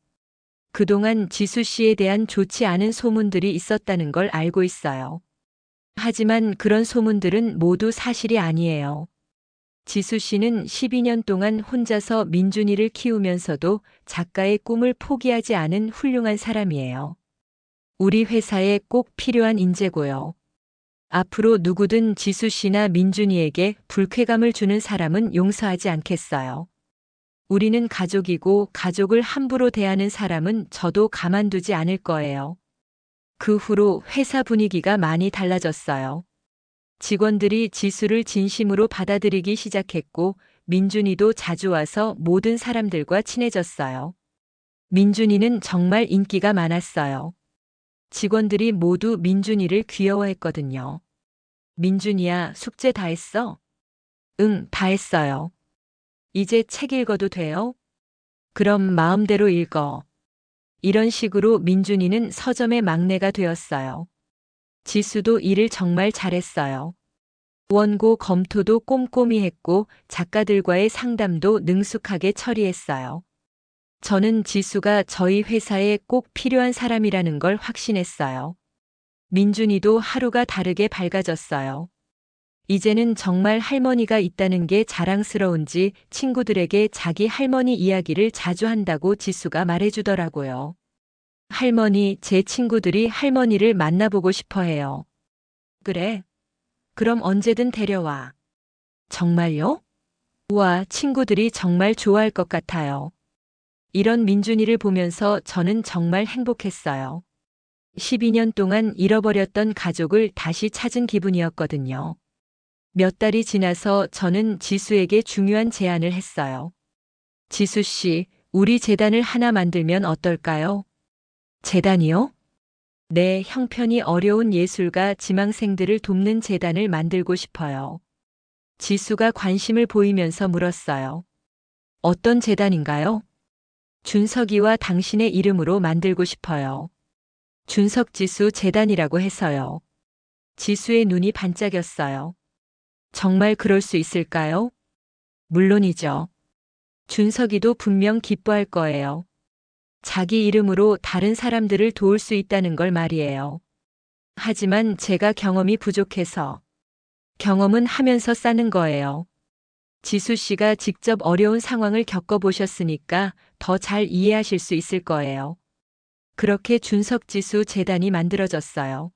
그동안 지수 씨에 대한 좋지 않은 소문들이 있었다는 걸 알고 있어요. 하지만 그런 소문들은 모두 사실이 아니에요. 지수 씨는 12년 동안 혼자서 민준이를 키우면서도 작가의 꿈을 포기하지 않은 훌륭한 사람이에요. 우리 회사에 꼭 필요한 인재고요. 앞으로 누구든 지수 씨나 민준이에게 불쾌감을 주는 사람은 용서하지 않겠어요. 우리는 가족이고 가족을 함부로 대하는 사람은 저도 가만두지 않을 거예요. 그 후로 회사 분위기가 많이 달라졌어요. 직원들이 지수를 진심으로 받아들이기 시작했고 민준이도 자주 와서 모든 사람들과 친해졌어요. 민준이는 정말 인기가 많았어요. 직원들이 모두 민준이를 귀여워했거든요. 민준이야, 숙제 다 했어? 응, 다 했어요. 이제 책 읽어도 돼요? 그럼 마음대로 읽어. 이런 식으로 민준이는 서점의 막내가 되었어요. 지수도 일을 정말 잘했어요. 원고 검토도 꼼꼼히 했고 작가들과의 상담도 능숙하게 처리했어요. 저는 지수가 저희 회사에 꼭 필요한 사람이라는 걸 확신했어요. 민준이도 하루가 다르게 밝아졌어요. 이제는 정말 할머니가 있다는 게 자랑스러운지 친구들에게 자기 할머니 이야기를 자주 한다고 지수가 말해주더라고요. 할머니, 제 친구들이 할머니를 만나보고 싶어 해요. 그래? 그럼 언제든 데려와. 정말요? 우와, 친구들이 정말 좋아할 것 같아요. 이런 민준이를 보면서 저는 정말 행복했어요. 12년 동안 잃어버렸던 가족을 다시 찾은 기분이었거든요. 몇 달이 지나서 저는 지수에게 중요한 제안을 했어요. 지수 씨, 우리 재단을 하나 만들면 어떨까요? 재단이요? 네, 형편이 어려운 예술가 지망생들을 돕는 재단을 만들고 싶어요. 지수가 관심을 보이면서 물었어요. 어떤 재단인가요? 준석이와 당신의 이름으로 만들고 싶어요. 준석지수 재단이라고 해서요. 지수의 눈이 반짝였어요. 정말 그럴 수 있을까요? 물론이죠. 준석이도 분명 기뻐할 거예요. 자기 이름으로 다른 사람들을 도울 수 있다는 걸 말이에요. 하지만 제가 경험이 부족해서 경험은 하면서 쌓는 거예요. 지수 씨가 직접 어려운 상황을 겪어보셨으니까 더 잘 이해하실 수 있을 거예요. 그렇게 준석지수 재단이 만들어졌어요.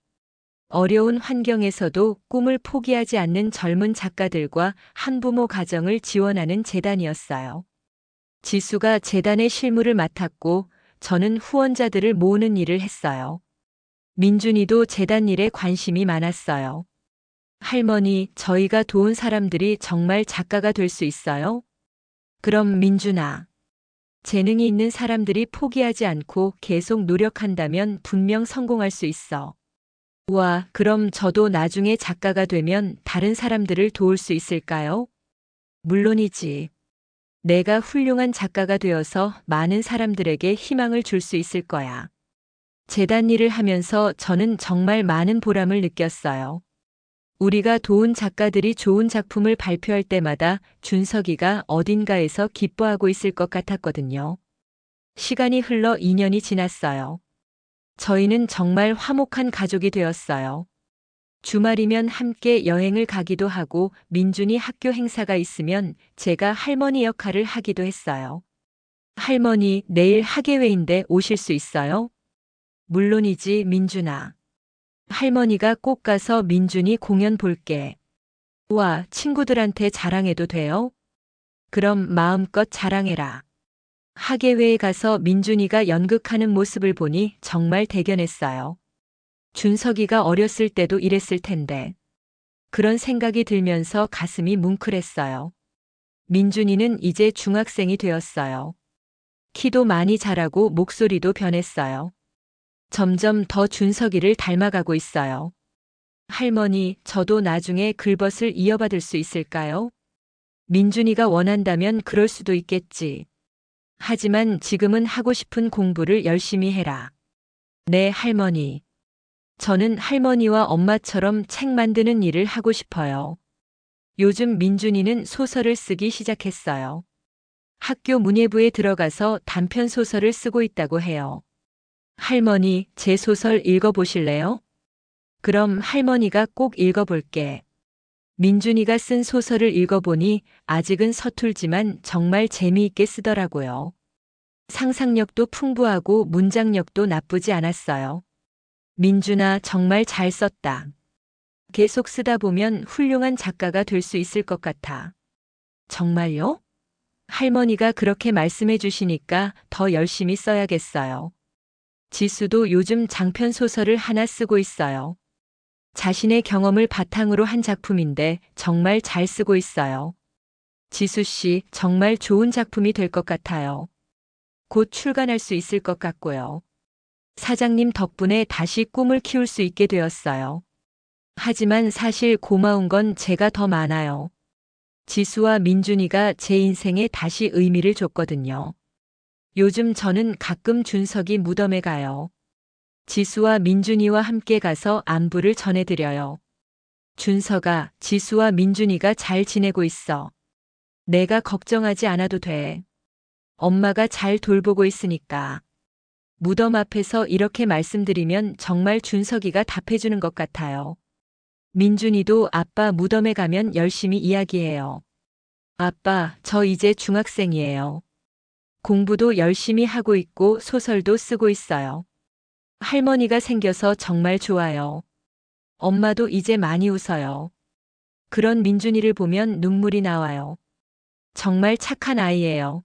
어려운 환경에서도 꿈을 포기하지 않는 젊은 작가들과 한부모 가정을 지원하는 재단이었어요. 지수가 재단의 실무를 맡았고 저는 후원자들을 모으는 일을 했어요. 민준이도 재단 일에 관심이 많았어요. 할머니, 저희가 도운 사람들이 정말 작가가 될 수 있어요? 그럼 민준아, 재능이 있는 사람들이 포기하지 않고 계속 노력한다면 분명 성공할 수 있어. 우와, 그럼 저도 나중에 작가가 되면 다른 사람들을 도울 수 있을까요? 물론이지. 내가 훌륭한 작가가 되어서 많은 사람들에게 희망을 줄 수 있을 거야. 재단 일을 하면서 저는 정말 많은 보람을 느꼈어요. 우리가 도운 작가들이 좋은 작품을 발표할 때마다 준석이가 어딘가에서 기뻐하고 있을 것 같았거든요. 시간이 흘러 2년이 지났어요. 저희는 정말 화목한 가족이 되었어요. 주말이면 함께 여행을 가기도 하고 민준이 학교 행사가 있으면 제가 할머니 역할을 하기도 했어요. 할머니, 내일 학예회인데 오실 수 있어요? 물론이지, 민준아. 할머니가 꼭 가서 민준이 공연 볼게. 우와, 친구들한테 자랑해도 돼요? 그럼 마음껏 자랑해라. 학예회에 가서 민준이가 연극하는 모습을 보니 정말 대견했어요. 준석이가 어렸을 때도 이랬을 텐데. 그런 생각이 들면서 가슴이 뭉클했어요. 민준이는 이제 중학생이 되었어요. 키도 많이 자라고 목소리도 변했어요. 점점 더 준석이를 닮아가고 있어요. 할머니, 저도 나중에 글벗을 이어받을 수 있을까요? 민준이가 원한다면 그럴 수도 있겠지. 하지만 지금은 하고 싶은 공부를 열심히 해라. 네, 할머니. 저는 할머니와 엄마처럼 책 만드는 일을 하고 싶어요. 요즘 민준이는 소설을 쓰기 시작했어요. 학교 문예부에 들어가서 단편 소설을 쓰고 있다고 해요. 할머니, 제 소설 읽어보실래요? 그럼 할머니가 꼭 읽어볼게. 민준이가 쓴 소설을 읽어보니 아직은 서툴지만 정말 재미있게 쓰더라고요. 상상력도 풍부하고 문장력도 나쁘지 않았어요. 민준아, 정말 잘 썼다. 계속 쓰다 보면 훌륭한 작가가 될 수 있을 것 같아. 정말요? 할머니가 그렇게 말씀해 주시니까 더 열심히 써야겠어요. 지수도 요즘 장편 소설을 하나 쓰고 있어요. 자신의 경험을 바탕으로 한 작품인데 정말 잘 쓰고 있어요. 지수 씨, 정말 좋은 작품이 될 것 같아요. 곧 출간할 수 있을 것 같고요. 사장님 덕분에 다시 꿈을 키울 수 있게 되었어요. 하지만 사실 고마운 건 제가 더 많아요. 지수와 민준이가 제 인생에 다시 의미를 줬거든요. 요즘 저는 가끔 준석이 무덤에 가요. 지수와 민준이와 함께 가서 안부를 전해드려요. 준서가, 지수와 민준이가 잘 지내고 있어. 내가 걱정하지 않아도 돼. 엄마가 잘 돌보고 있으니까. 무덤 앞에서 이렇게 말씀드리면 정말 준석이가 답해주는 것 같아요. 민준이도 아빠 무덤에 가면 열심히 이야기해요. 아빠, 저 이제 중학생이에요. 공부도 열심히 하고 있고 소설도 쓰고 있어요. 할머니가 생겨서 정말 좋아요. 엄마도 이제 많이 웃어요. 그런 민준이를 보면 눈물이 나와요. 정말 착한 아이예요.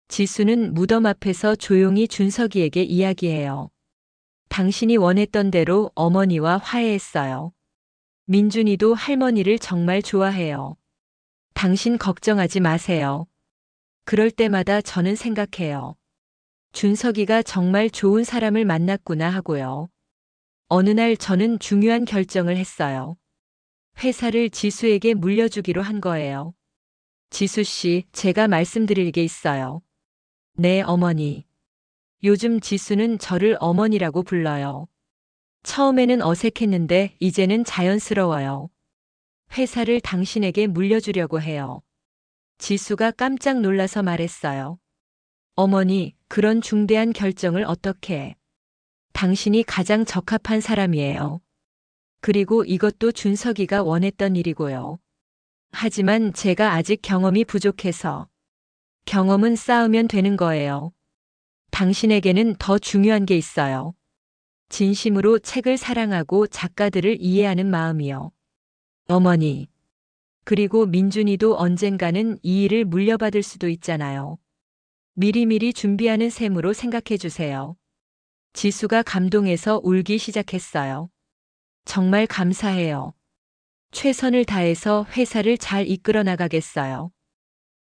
지수는 무덤 앞에서 조용히 준석이에게 이야기해요. 당신이 원했던 대로 어머니와 화해했어요. 민준이도 할머니를 정말 좋아해요. 당신 걱정하지 마세요. 그럴 때마다 저는 생각해요. 준석이가 정말 좋은 사람을 만났구나 하고요. 어느 날 저는 중요한 결정을 했어요. 회사를 지수에게 물려주기로 한 거예요. 지수 씨, 제가 말씀드릴 게 있어요. 네, 어머니. 요즘 지수는 저를 어머니라고 불러요. 처음에는 어색했는데 이제는 자연스러워요. 회사를 당신에게 물려주려고 해요. 지수가 깜짝 놀라서 말했어요. 어머니, 그런 중대한 결정을 어떻게? 당신이 가장 적합한 사람이에요. 그리고 이것도 준석이가 원했던 일이고요. 하지만 제가 아직 경험이 부족해서. 경험은 쌓으면 되는 거예요. 당신에게는 더 중요한 게 있어요. 진심으로 책을 사랑하고 작가들을 이해하는 마음이요. 어머니. 그리고 민준이도 언젠가는 이 일을 물려받을 수도 있잖아요. 미리미리 준비하는 셈으로 생각해 주세요. 지수가 감동해서 울기 시작했어요. 정말 감사해요. 최선을 다해서 회사를 잘 이끌어 나가겠어요.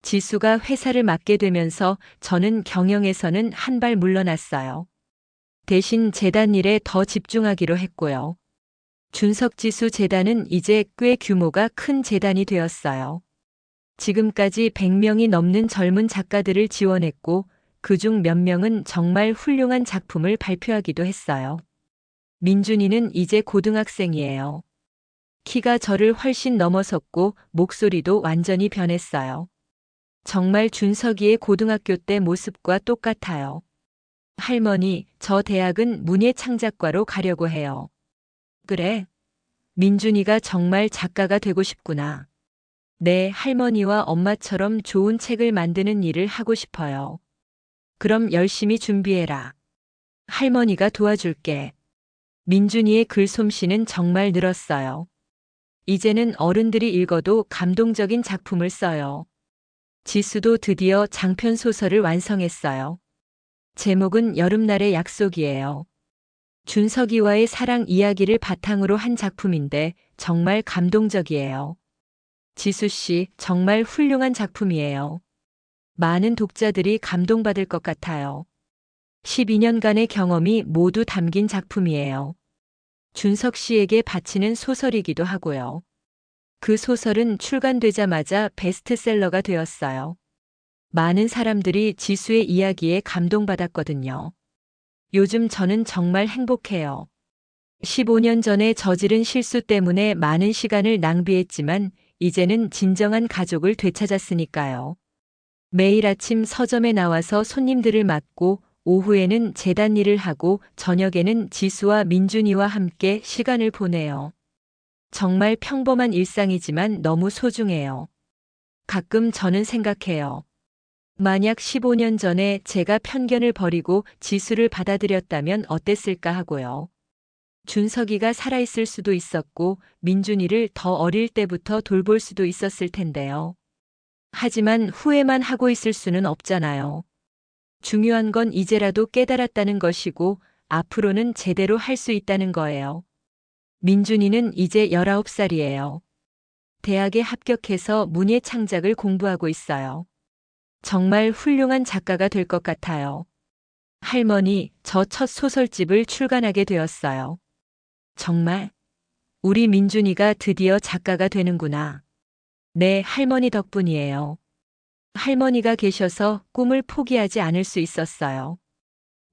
지수가 회사를 맡게 되면서 저는 경영에서는 한 발 물러났어요. 대신 재단 일에 더 집중하기로 했고요. 준석지수 재단은 이제 꽤 규모가 큰 재단이 되었어요. 지금까지 100명이 넘는 젊은 작가들을 지원했고 그중 몇 명은 정말 훌륭한 작품을 발표하기도 했어요. 민준이는 이제 고등학생이에요. 키가 저를 훨씬 넘어섰고 목소리도 완전히 변했어요. 정말 준석이의 고등학교 때 모습과 똑같아요. 할머니, 저 대학은 문예창작과로 가려고 해요. 그래? 민준이가 정말 작가가 되고 싶구나. 네, 할머니와 엄마처럼 좋은 책을 만드는 일을 하고 싶어요. 그럼 열심히 준비해라. 할머니가 도와줄게. 민준이의 글솜씨는 정말 늘었어요. 이제는 어른들이 읽어도 감동적인 작품을 써요. 지수도 드디어 장편 소설을 완성했어요. 제목은 여름날의 약속이에요. 준석이와의 사랑 이야기를 바탕으로 한 작품인데 정말 감동적이에요. 지수 씨, 정말 훌륭한 작품이에요. 많은 독자들이 감동받을 것 같아요. 12년간의 경험이 모두 담긴 작품이에요. 준석 씨에게 바치는 소설이기도 하고요. 그 소설은 출간되자마자 베스트셀러가 되었어요. 많은 사람들이 지수의 이야기에 감동받았거든요. 요즘 저는 정말 행복해요. 15년 전에 저지른 실수 때문에 많은 시간을 낭비했지만 이제는 진정한 가족을 되찾았으니까요. 매일 아침 서점에 나와서 손님들을 맞고 오후에는 재단 일을 하고 저녁에는 지수와 민준이와 함께 시간을 보내요. 정말 평범한 일상이지만 너무 소중해요. 가끔 저는 생각해요. 만약 15년 전에 제가 편견을 버리고 지수를 받아들였다면 어땠을까 하고요. 준석이가 살아있을 수도 있었고 민준이를 더 어릴 때부터 돌볼 수도 있었을 텐데요. 하지만 후회만 하고 있을 수는 없잖아요. 중요한 건 이제라도 깨달았다는 것이고 앞으로는 제대로 할 수 있다는 거예요. 민준이는 이제 19살이에요. 대학에 합격해서 문예 창작을 공부하고 있어요. 정말 훌륭한 작가가 될 것 같아요. 할머니, 저 첫 소설집을 출간하게 되었어요. 정말? 우리 민준이가 드디어 작가가 되는구나. 네, 할머니 덕분이에요. 할머니가 계셔서 꿈을 포기하지 않을 수 있었어요.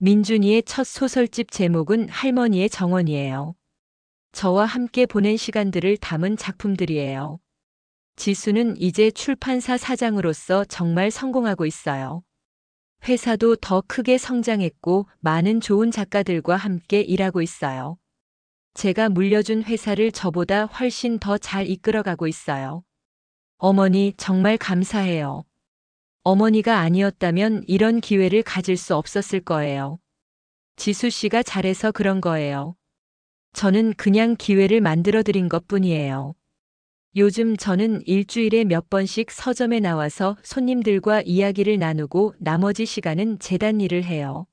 민준이의 첫 소설집 제목은 할머니의 정원이에요. 저와 함께 보낸 시간들을 담은 작품들이에요. 지수는 이제 출판사 사장으로서 정말 성공하고 있어요. 회사도 더 크게 성장했고 많은 좋은 작가들과 함께 일하고 있어요. 제가 물려준 회사를 저보다 훨씬 더 잘 이끌어가고 있어요. 어머니, 정말 감사해요. 어머니가 아니었다면 이런 기회를 가질 수 없었을 거예요. 지수 씨가 잘해서 그런 거예요. 저는 그냥 기회를 만들어 드린 것뿐이에요. 요즘 저는 일주일에 몇 번씩 서점에 나와서 손님들과 이야기를 나누고 나머지 시간은 재단 일을 해요.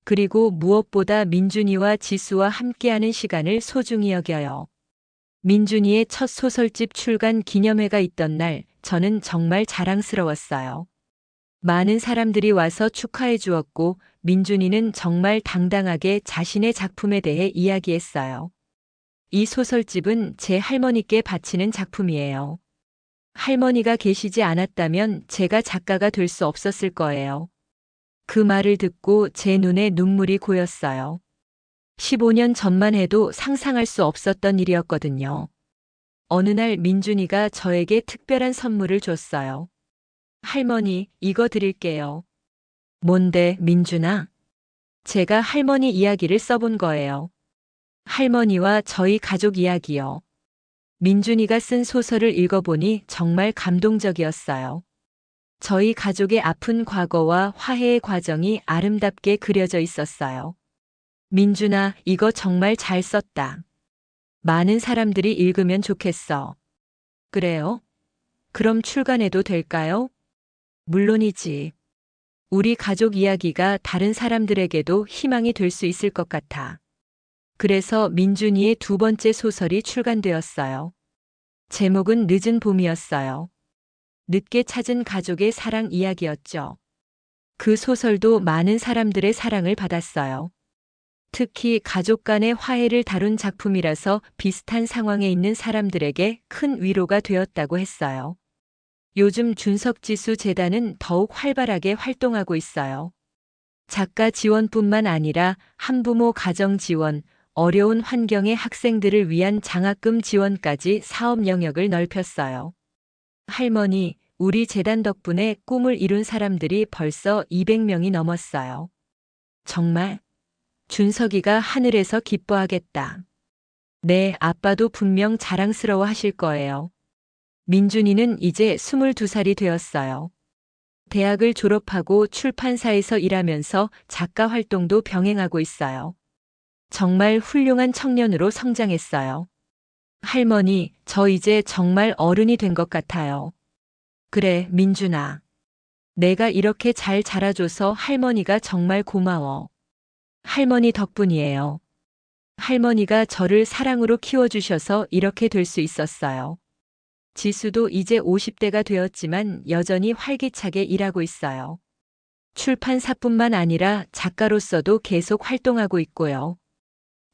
그리고 무엇보다 민준이와 지수와 함께하는 시간을 소중히 여겨요. 민준이의 첫 소설집 출간 기념회가 있던 날, 저는 정말 자랑스러웠어요. 많은 사람들이 와서 축하해 주었고, 민준이는 정말 당당하게 자신의 작품에 대해 이야기했어요. 이 소설집은 제 할머니께 바치는 작품이에요. 할머니가 계시지 않았다면 제가 작가가 될 수 없었을 거예요. 그 말을 듣고 제 눈에 눈물이 고였어요. 15년 전만 해도 상상할 수 없었던 일이었거든요. 어느 날 민준이가 저에게 특별한 선물을 줬어요. 할머니, 이거 드릴게요. 뭔데, 민준아? 제가 할머니 이야기를 써본 거예요. 할머니와 저희 가족 이야기요. 민준이가 쓴 소설을 읽어보니 정말 감동적이었어요. 저희 가족의 아픈 과거와 화해의 과정이 아름답게 그려져 있었어요. 민준아, 이거 정말 잘 썼다. 많은 사람들이 읽으면 좋겠어. 그래요? 그럼 출간해도 될까요? 물론이지. 우리 가족 이야기가 다른 사람들에게도 희망이 될 수 있을 것 같아. 그래서 민준이의 두 번째 소설이 출간되었어요. 제목은 늦은 봄이었어요. 늦게 찾은 가족의 사랑 이야기였죠. 그 소설도 많은 사람들의 사랑을 받았어요. 특히 가족 간의 화해를 다룬 작품이라서 비슷한 상황에 있는 사람들에게 큰 위로가 되었다고 했어요. 요즘 준석지수 재단은 더욱 활발하게 활동하고 있어요. 작가 지원뿐만 아니라 한부모 가정 지원, 어려운 환경의 학생들을 위한 장학금 지원까지 사업 영역을 넓혔어요. 할머니, 우리 재단 덕분에 꿈을 이룬 사람들이 벌써 200명이 넘었어요. 정말? 준석이가 하늘에서 기뻐하겠다. 네, 아빠도 분명 자랑스러워 하실 거예요. 민준이는 이제 22살이 되었어요. 대학을 졸업하고 출판사에서 일하면서 작가 활동도 병행하고 있어요. 정말 훌륭한 청년으로 성장했어요. 할머니, 저 이제 정말 어른이 된 것 같아요. 그래, 민준아. 내가 이렇게 잘 자라줘서 할머니가 정말 고마워. 할머니 덕분이에요. 할머니가 저를 사랑으로 키워주셔서 이렇게 될 수 있었어요. 지수도 이제 50대가 되었지만 여전히 활기차게 일하고 있어요. 출판사뿐만 아니라 작가로서도 계속 활동하고 있고요.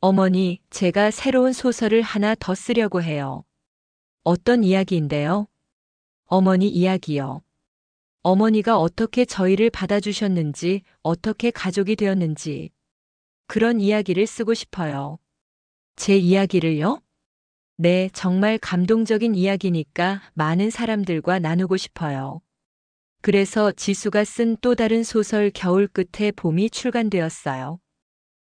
어머니, 제가 새로운 소설을 하나 더 쓰려고 해요. 어떤 이야기인데요? 어머니 이야기요. 어머니가 어떻게 저희를 받아주셨는지, 어떻게 가족이 되었는지, 그런 이야기를 쓰고 싶어요. 제 이야기를요? 네, 정말 감동적인 이야기니까 많은 사람들과 나누고 싶어요. 그래서 지수가 쓴 또 다른 소설 겨울 끝에 봄이 출간되었어요.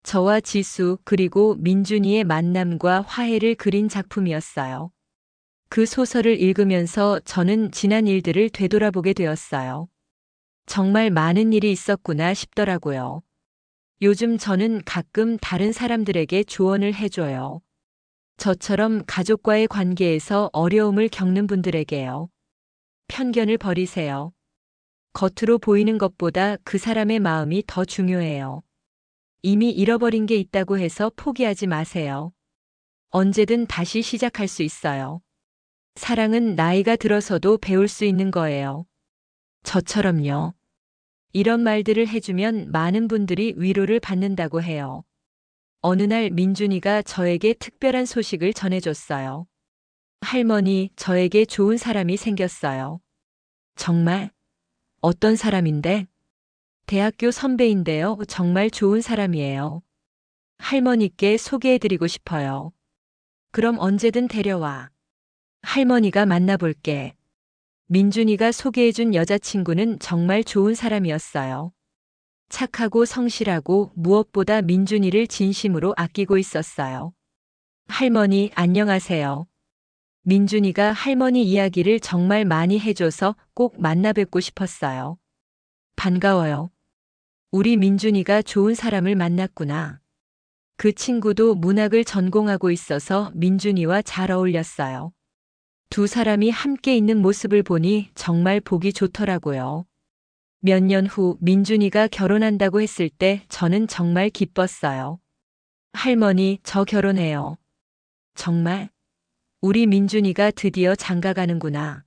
저와 지수 그리고 민준이의 만남과 화해를 그린 작품이었어요. 그 소설을 읽으면서 저는 지난 일들을 되돌아보게 되었어요. 정말 많은 일이 있었구나 싶더라고요. 요즘 저는 가끔 다른 사람들에게 조언을 해줘요. 저처럼 가족과의 관계에서 어려움을 겪는 분들에게요. 편견을 버리세요. 겉으로 보이는 것보다 그 사람의 마음이 더 중요해요. 이미 잃어버린 게 있다고 해서 포기하지 마세요. 언제든 다시 시작할 수 있어요. 사랑은 나이가 들어서도 배울 수 있는 거예요. 저처럼요. 이런 말들을 해주면 많은 분들이 위로를 받는다고 해요. 어느 날 민준이가 저에게 특별한 소식을 전해줬어요. 할머니, 저에게 좋은 사람이 생겼어요. 정말? 어떤 사람인데? 대학교 선배인데요. 정말 좋은 사람이에요. 할머니께 소개해드리고 싶어요. 그럼 언제든 데려와. 할머니가 만나볼게. 민준이가 소개해준 여자친구는 정말 좋은 사람이었어요. 착하고 성실하고 무엇보다 민준이를 진심으로 아끼고 있었어요. 할머니, 안녕하세요. 민준이가 할머니 이야기를 정말 많이 해줘서 꼭 만나 뵙고 싶었어요. 반가워요. 우리 민준이가 좋은 사람을 만났구나. 그 친구도 문학을 전공하고 있어서 민준이와 잘 어울렸어요. 두 사람이 함께 있는 모습을 보니 정말 보기 좋더라고요. 몇 년 후 민준이가 결혼한다고 했을 때 저는 정말 기뻤어요. 할머니, 저 결혼해요. 정말? 우리 민준이가 드디어 장가 가는구나.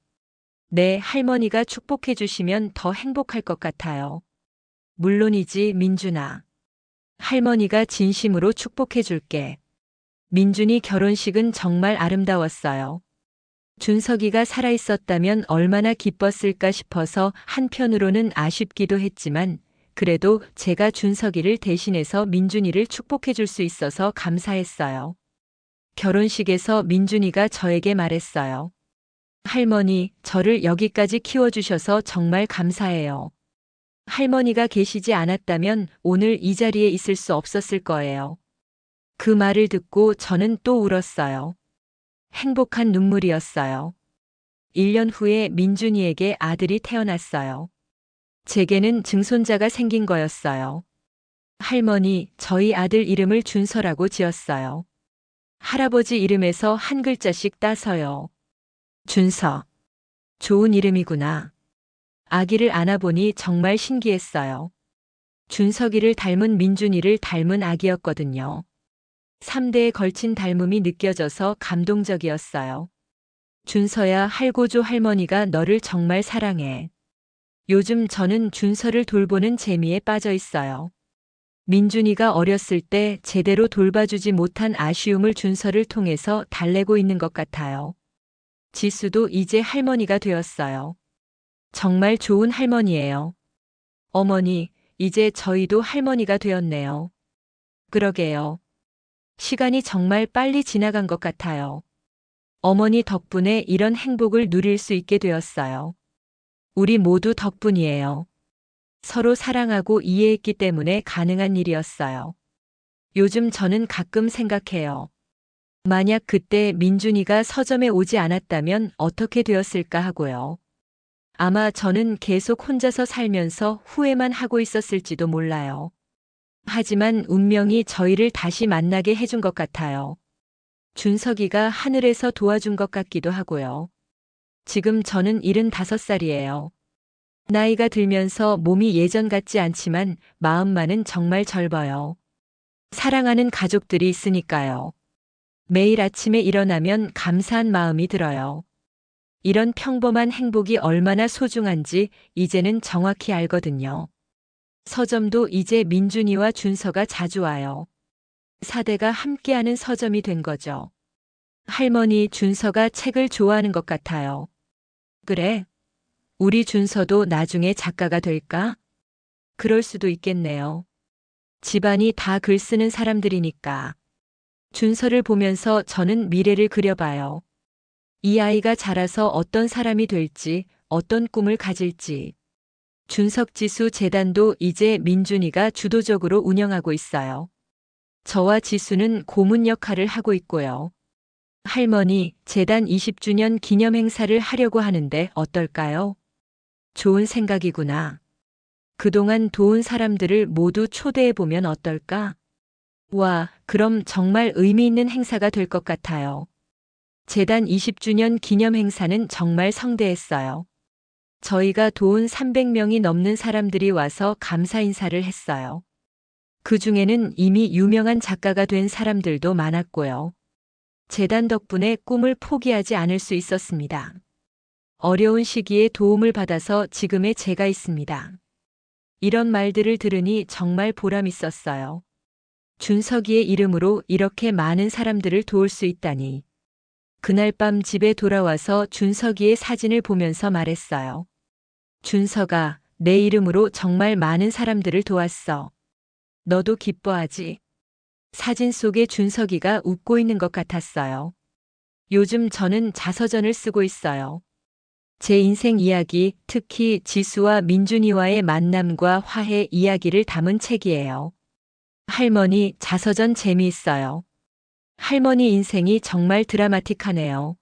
네, 할머니가 축복해 주시면 더 행복할 것 같아요. 물론이지, 민준아. 할머니가 진심으로 축복해 줄게. 민준이 결혼식은 정말 아름다웠어요. 준석이가 살아있었다면 얼마나 기뻤을까 싶어서 한편으로는 아쉽기도 했지만 그래도 제가 준석이를 대신해서 민준이를 축복해 줄 수 있어서 감사했어요. 결혼식에서 민준이가 저에게 말했어요. 할머니, 저를 여기까지 키워주셔서 정말 감사해요. 할머니가 계시지 않았다면 오늘 이 자리에 있을 수 없었을 거예요. 그 말을 듣고 저는 또 울었어요. 행복한 눈물이었어요. 1년 후에 민준이에게 아들이 태어났어요. 제게는 증손자가 생긴 거였어요. 할머니, 저희 아들 이름을 준서라고 지었어요. 할아버지 이름에서 한 글자씩 따서요. 준서. 좋은 이름이구나. 아기를 안아보니 정말 신기했어요. 준석이를 닮은 민준이를 닮은 아기였거든요. 3대에 걸친 닮음이 느껴져서 감동적이었어요. 준서야, 할고조 할머니가 너를 정말 사랑해. 요즘 저는 준서를 돌보는 재미에 빠져 있어요. 민준이가 어렸을 때 제대로 돌봐주지 못한 아쉬움을 준서를 통해서 달래고 있는 것 같아요. 지수도 이제 할머니가 되었어요. 정말 좋은 할머니예요. 어머니, 이제 저희도 할머니가 되었네요. 그러게요. 시간이 정말 빨리 지나간 것 같아요. 어머니 덕분에 이런 행복을 누릴 수 있게 되었어요. 우리 모두 덕분이에요. 서로 사랑하고 이해했기 때문에 가능한 일이었어요. 요즘 저는 가끔 생각해요. 만약 그때 민준이가 서점에 오지 않았다면 어떻게 되었을까 하고요. 아마 저는 계속 혼자서 살면서 후회만 하고 있었을지도 몰라요. 하지만 운명이 저희를 다시 만나게 해준 것 같아요. 준석이가 하늘에서 도와준 것 같기도 하고요. 지금 저는 75살이에요. 나이가 들면서 몸이 예전 같지 않지만 마음만은 정말 젊어요. 사랑하는 가족들이 있으니까요. 매일 아침에 일어나면 감사한 마음이 들어요. 이런 평범한 행복이 얼마나 소중한지 이제는 정확히 알거든요. 서점도 이제 민준이와 준서가 자주 와요. 4대가 함께하는 서점이 된 거죠. 할머니, 준서가 책을 좋아하는 것 같아요. 그래? 우리 준서도 나중에 작가가 될까? 그럴 수도 있겠네요. 집안이 다 글 쓰는 사람들이니까. 준서를 보면서 저는 미래를 그려봐요. 이 아이가 자라서 어떤 사람이 될지, 어떤 꿈을 가질지. 준석지수 재단도 이제 민준이가 주도적으로 운영하고 있어요. 저와 지수는 고문 역할을 하고 있고요. 할머니, 재단 20주년 기념 행사를 하려고 하는데 어떨까요? 좋은 생각이구나. 그동안 도운 사람들을 모두 초대해보면 어떨까? 와, 그럼 정말 의미 있는 행사가 될 것 같아요. 재단 20주년 기념 행사는 정말 성대했어요. 저희가 도운 300명이 넘는 사람들이 와서 감사 인사를 했어요. 그 중에는 이미 유명한 작가가 된 사람들도 많았고요. 재단 덕분에 꿈을 포기하지 않을 수 있었습니다. 어려운 시기에 도움을 받아서 지금의 제가 있습니다. 이런 말들을 들으니 정말 보람 있었어요. 준석이의 이름으로 이렇게 많은 사람들을 도울 수 있다니. 그날 밤 집에 돌아와서 준석이의 사진을 보면서 말했어요. 준석아, 내 이름으로 정말 많은 사람들을 도왔어. 너도 기뻐하지? 사진 속의 준석이가 웃고 있는 것 같았어요. 요즘 저는 자서전을 쓰고 있어요. 제 인생 이야기, 특히 지수와 민준이와의 만남과 화해 이야기를 담은 책이에요. 할머니, 자서전 재미있어요. 할머니 인생이 정말 드라마틱하네요.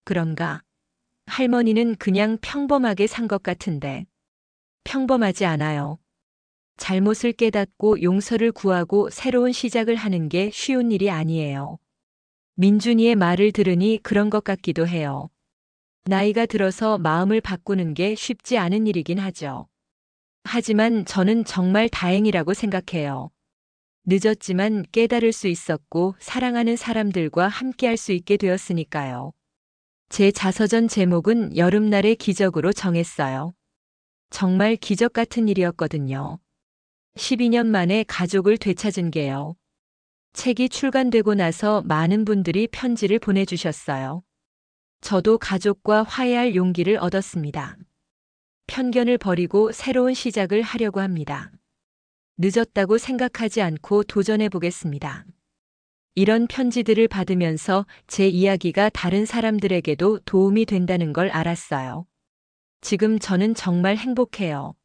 그런가? 할머니는 그냥 평범하게 산 것 같은데. 평범하지 않아요. 잘못을 깨닫고 용서를 구하고 새로운 시작을 하는 게 쉬운 일이 아니에요. 민준이의 말을 들으니 그런 것 같기도 해요. 나이가 들어서 마음을 바꾸는 게 쉽지 않은 일이긴 하죠. 하지만 저는 정말 다행이라고 생각해요. 늦었지만 깨달을 수 있었고 사랑하는 사람들과 함께할 수 있게 되었으니까요. 제 자서전 제목은 여름날의 기적으로 정했어요. 정말 기적 같은 일이었거든요. 12년 만에 가족을 되찾은 게요. 책이 출간되고 나서 많은 분들이 편지를 보내주셨어요. 저도 가족과 화해할 용기를 얻었습니다. 편견을 버리고 새로운 시작을 하려고 합니다. 늦었다고 생각하지 않고 도전해 보겠습니다. 이런 편지들을 받으면서 제 이야기가 다른 사람들에게도 도움이 된다는 걸 알았어요. 지금 저는 정말 행복해요.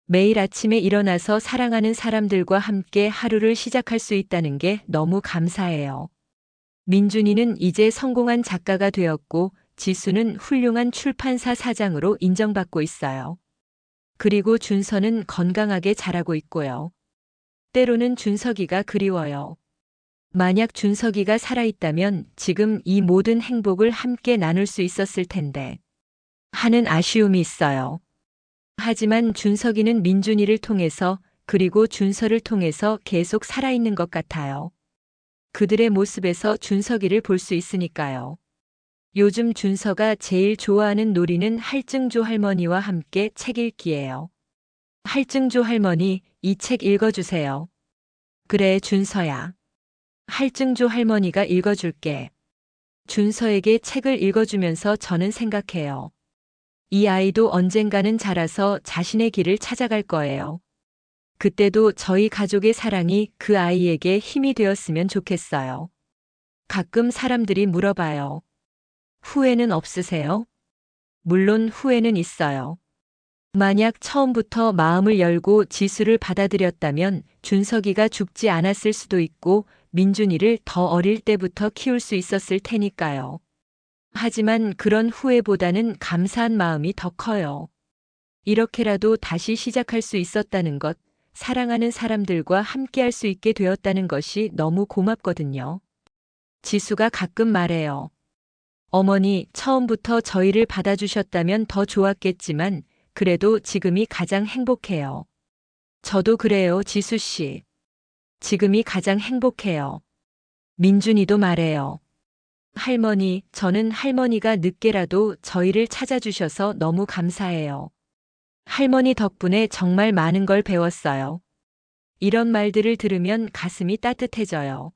매일 아침에 일어나서 사랑하는 사람들과 함께 하루를 시작할 수 있다는 게 너무 감사해요. 민준이는 이제 성공한 작가가 되었고, 지수는 훌륭한 출판사 사장으로 인정받고 있어요. 그리고 준서는 건강하게 자라고 있고요. 때로는 준석이가 그리워요. 만약 준석이가 살아있다면 지금 이 모든 행복을 함께 나눌 수 있었을 텐데. 하는 아쉬움이 있어요. 하지만 준석이는 민준이를 통해서 그리고 준서를 통해서 계속 살아있는 것 같아요. 그들의 모습에서 준석이를 볼 수 있으니까요. 요즘 준서가 제일 좋아하는 놀이는 할증조 할머니와 함께 책 읽기예요. 할증조 할머니, 이 책 읽어주세요. 그래, 준서야. 할증조 할머니가 읽어줄게. 준서에게 책을 읽어주면서 저는 생각해요. 이 아이도 언젠가는 자라서 자신의 길을 찾아갈 거예요. 그때도 저희 가족의 사랑이 그 아이에게 힘이 되었으면 좋겠어요. 가끔 사람들이 물어봐요. 후회는 없으세요? 물론 후회는 있어요. 만약 처음부터 마음을 열고 지수를 받아들였다면 준석이가 죽지 않았을 수도 있고 민준이를 더 어릴 때부터 키울 수 있었을 테니까요. 하지만 그런 후회보다는 감사한 마음이 더 커요. 이렇게라도 다시 시작할 수 있었다는 것, 사랑하는 사람들과 함께할 수 있게 되었다는 것이 너무 고맙거든요. 지수가 가끔 말해요. 어머니, 처음부터 저희를 받아주셨다면 더 좋았겠지만 그래도 지금이 가장 행복해요. 저도 그래요, 지수 씨. 지금이 가장 행복해요. 민준이도 말해요. 할머니, 저는 할머니가 늦게라도 저희를 찾아주셔서 너무 감사해요. 할머니 덕분에 정말 많은 걸 배웠어요. 이런 말들을 들으면 가슴이 따뜻해져요.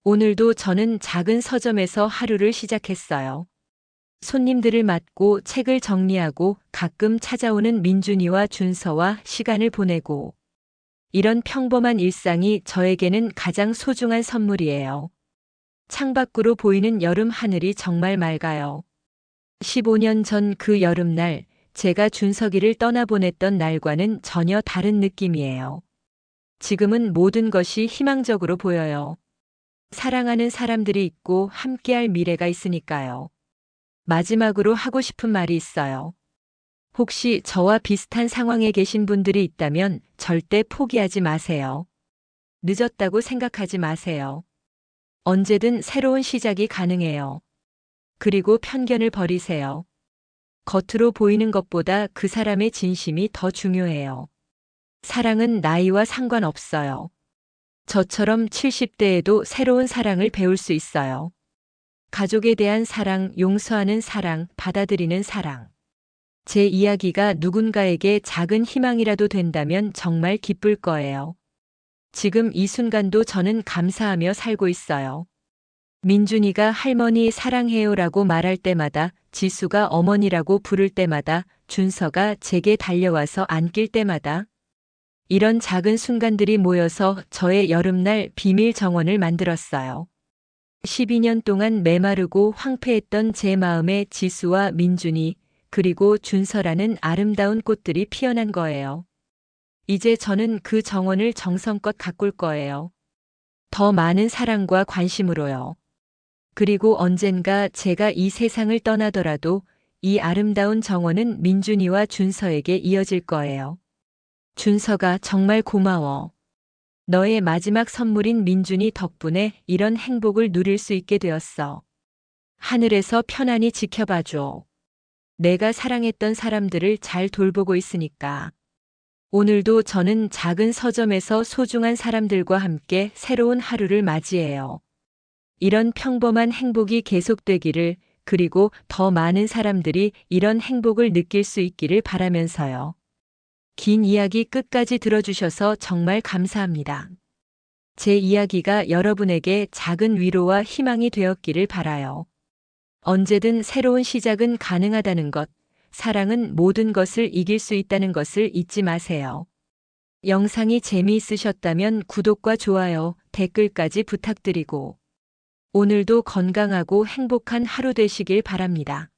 오늘도 저는 작은 서점에서 하루를 시작했어요. 손님들을 맞고 책을 정리하고 가끔 찾아오는 민준이와 준서와 시간을 보내고 이런 평범한 일상이 저에게는 가장 소중한 선물이에요. 창밖으로 보이는 여름 하늘이 정말 맑아요. 15년 전 그 여름날 제가 준석이를 떠나보냈던 날과는 전혀 다른 느낌이에요. 지금은 모든 것이 희망적으로 보여요. 사랑하는 사람들이 있고 함께할 미래가 있으니까요. 마지막으로 하고 싶은 말이 있어요. 혹시 저와 비슷한 상황에 계신 분들이 있다면 절대 포기하지 마세요. 늦었다고 생각하지 마세요. 언제든 새로운 시작이 가능해요. 그리고 편견을 버리세요. 겉으로 보이는 것보다 그 사람의 진심이 더 중요해요. 사랑은 나이와 상관없어요. 저처럼 70대에도 새로운 사랑을 배울 수 있어요. 가족에 대한 사랑, 용서하는 사랑, 받아들이는 사랑. 제 이야기가 누군가에게 작은 희망이라도 된다면 정말 기쁠 거예요. 지금 이 순간도 저는 감사하며 살고 있어요. 민준이가 할머니 사랑해요라고 말할 때마다, 지수가 어머니라고 부를 때마다, 준서가 제게 달려와서 안길 때마다, 이런 작은 순간들이 모여서 저의 여름날 비밀 정원을 만들었어요. 12년 동안 메마르고 황폐했던 제 마음에 지수와 민준이, 그리고 준서라는 아름다운 꽃들이 피어난 거예요. 이제 저는 그 정원을 정성껏 가꿀 거예요. 더 많은 사랑과 관심으로요. 그리고 언젠가 제가 이 세상을 떠나더라도 이 아름다운 정원은 민준이와 준서에게 이어질 거예요. 준서가 정말 고마워. 너의 마지막 선물인 민준이 덕분에 이런 행복을 누릴 수 있게 되었어. 하늘에서 편안히 지켜봐줘. 내가 사랑했던 사람들을 잘 돌보고 있으니까. 오늘도 저는 작은 서점에서 소중한 사람들과 함께 새로운 하루를 맞이해요. 이런 평범한 행복이 계속되기를, 그리고 더 많은 사람들이 이런 행복을 느낄 수 있기를 바라면서요. 긴 이야기 끝까지 들어주셔서 정말 감사합니다. 제 이야기가 여러분에게 작은 위로와 희망이 되었기를 바라요. 언제든 새로운 시작은 가능하다는 것, 사랑은 모든 것을 이길 수 있다는 것을 잊지 마세요. 영상이 재미있으셨다면 구독과 좋아요, 댓글까지 부탁드리고, 오늘도 건강하고 행복한 하루 되시길 바랍니다.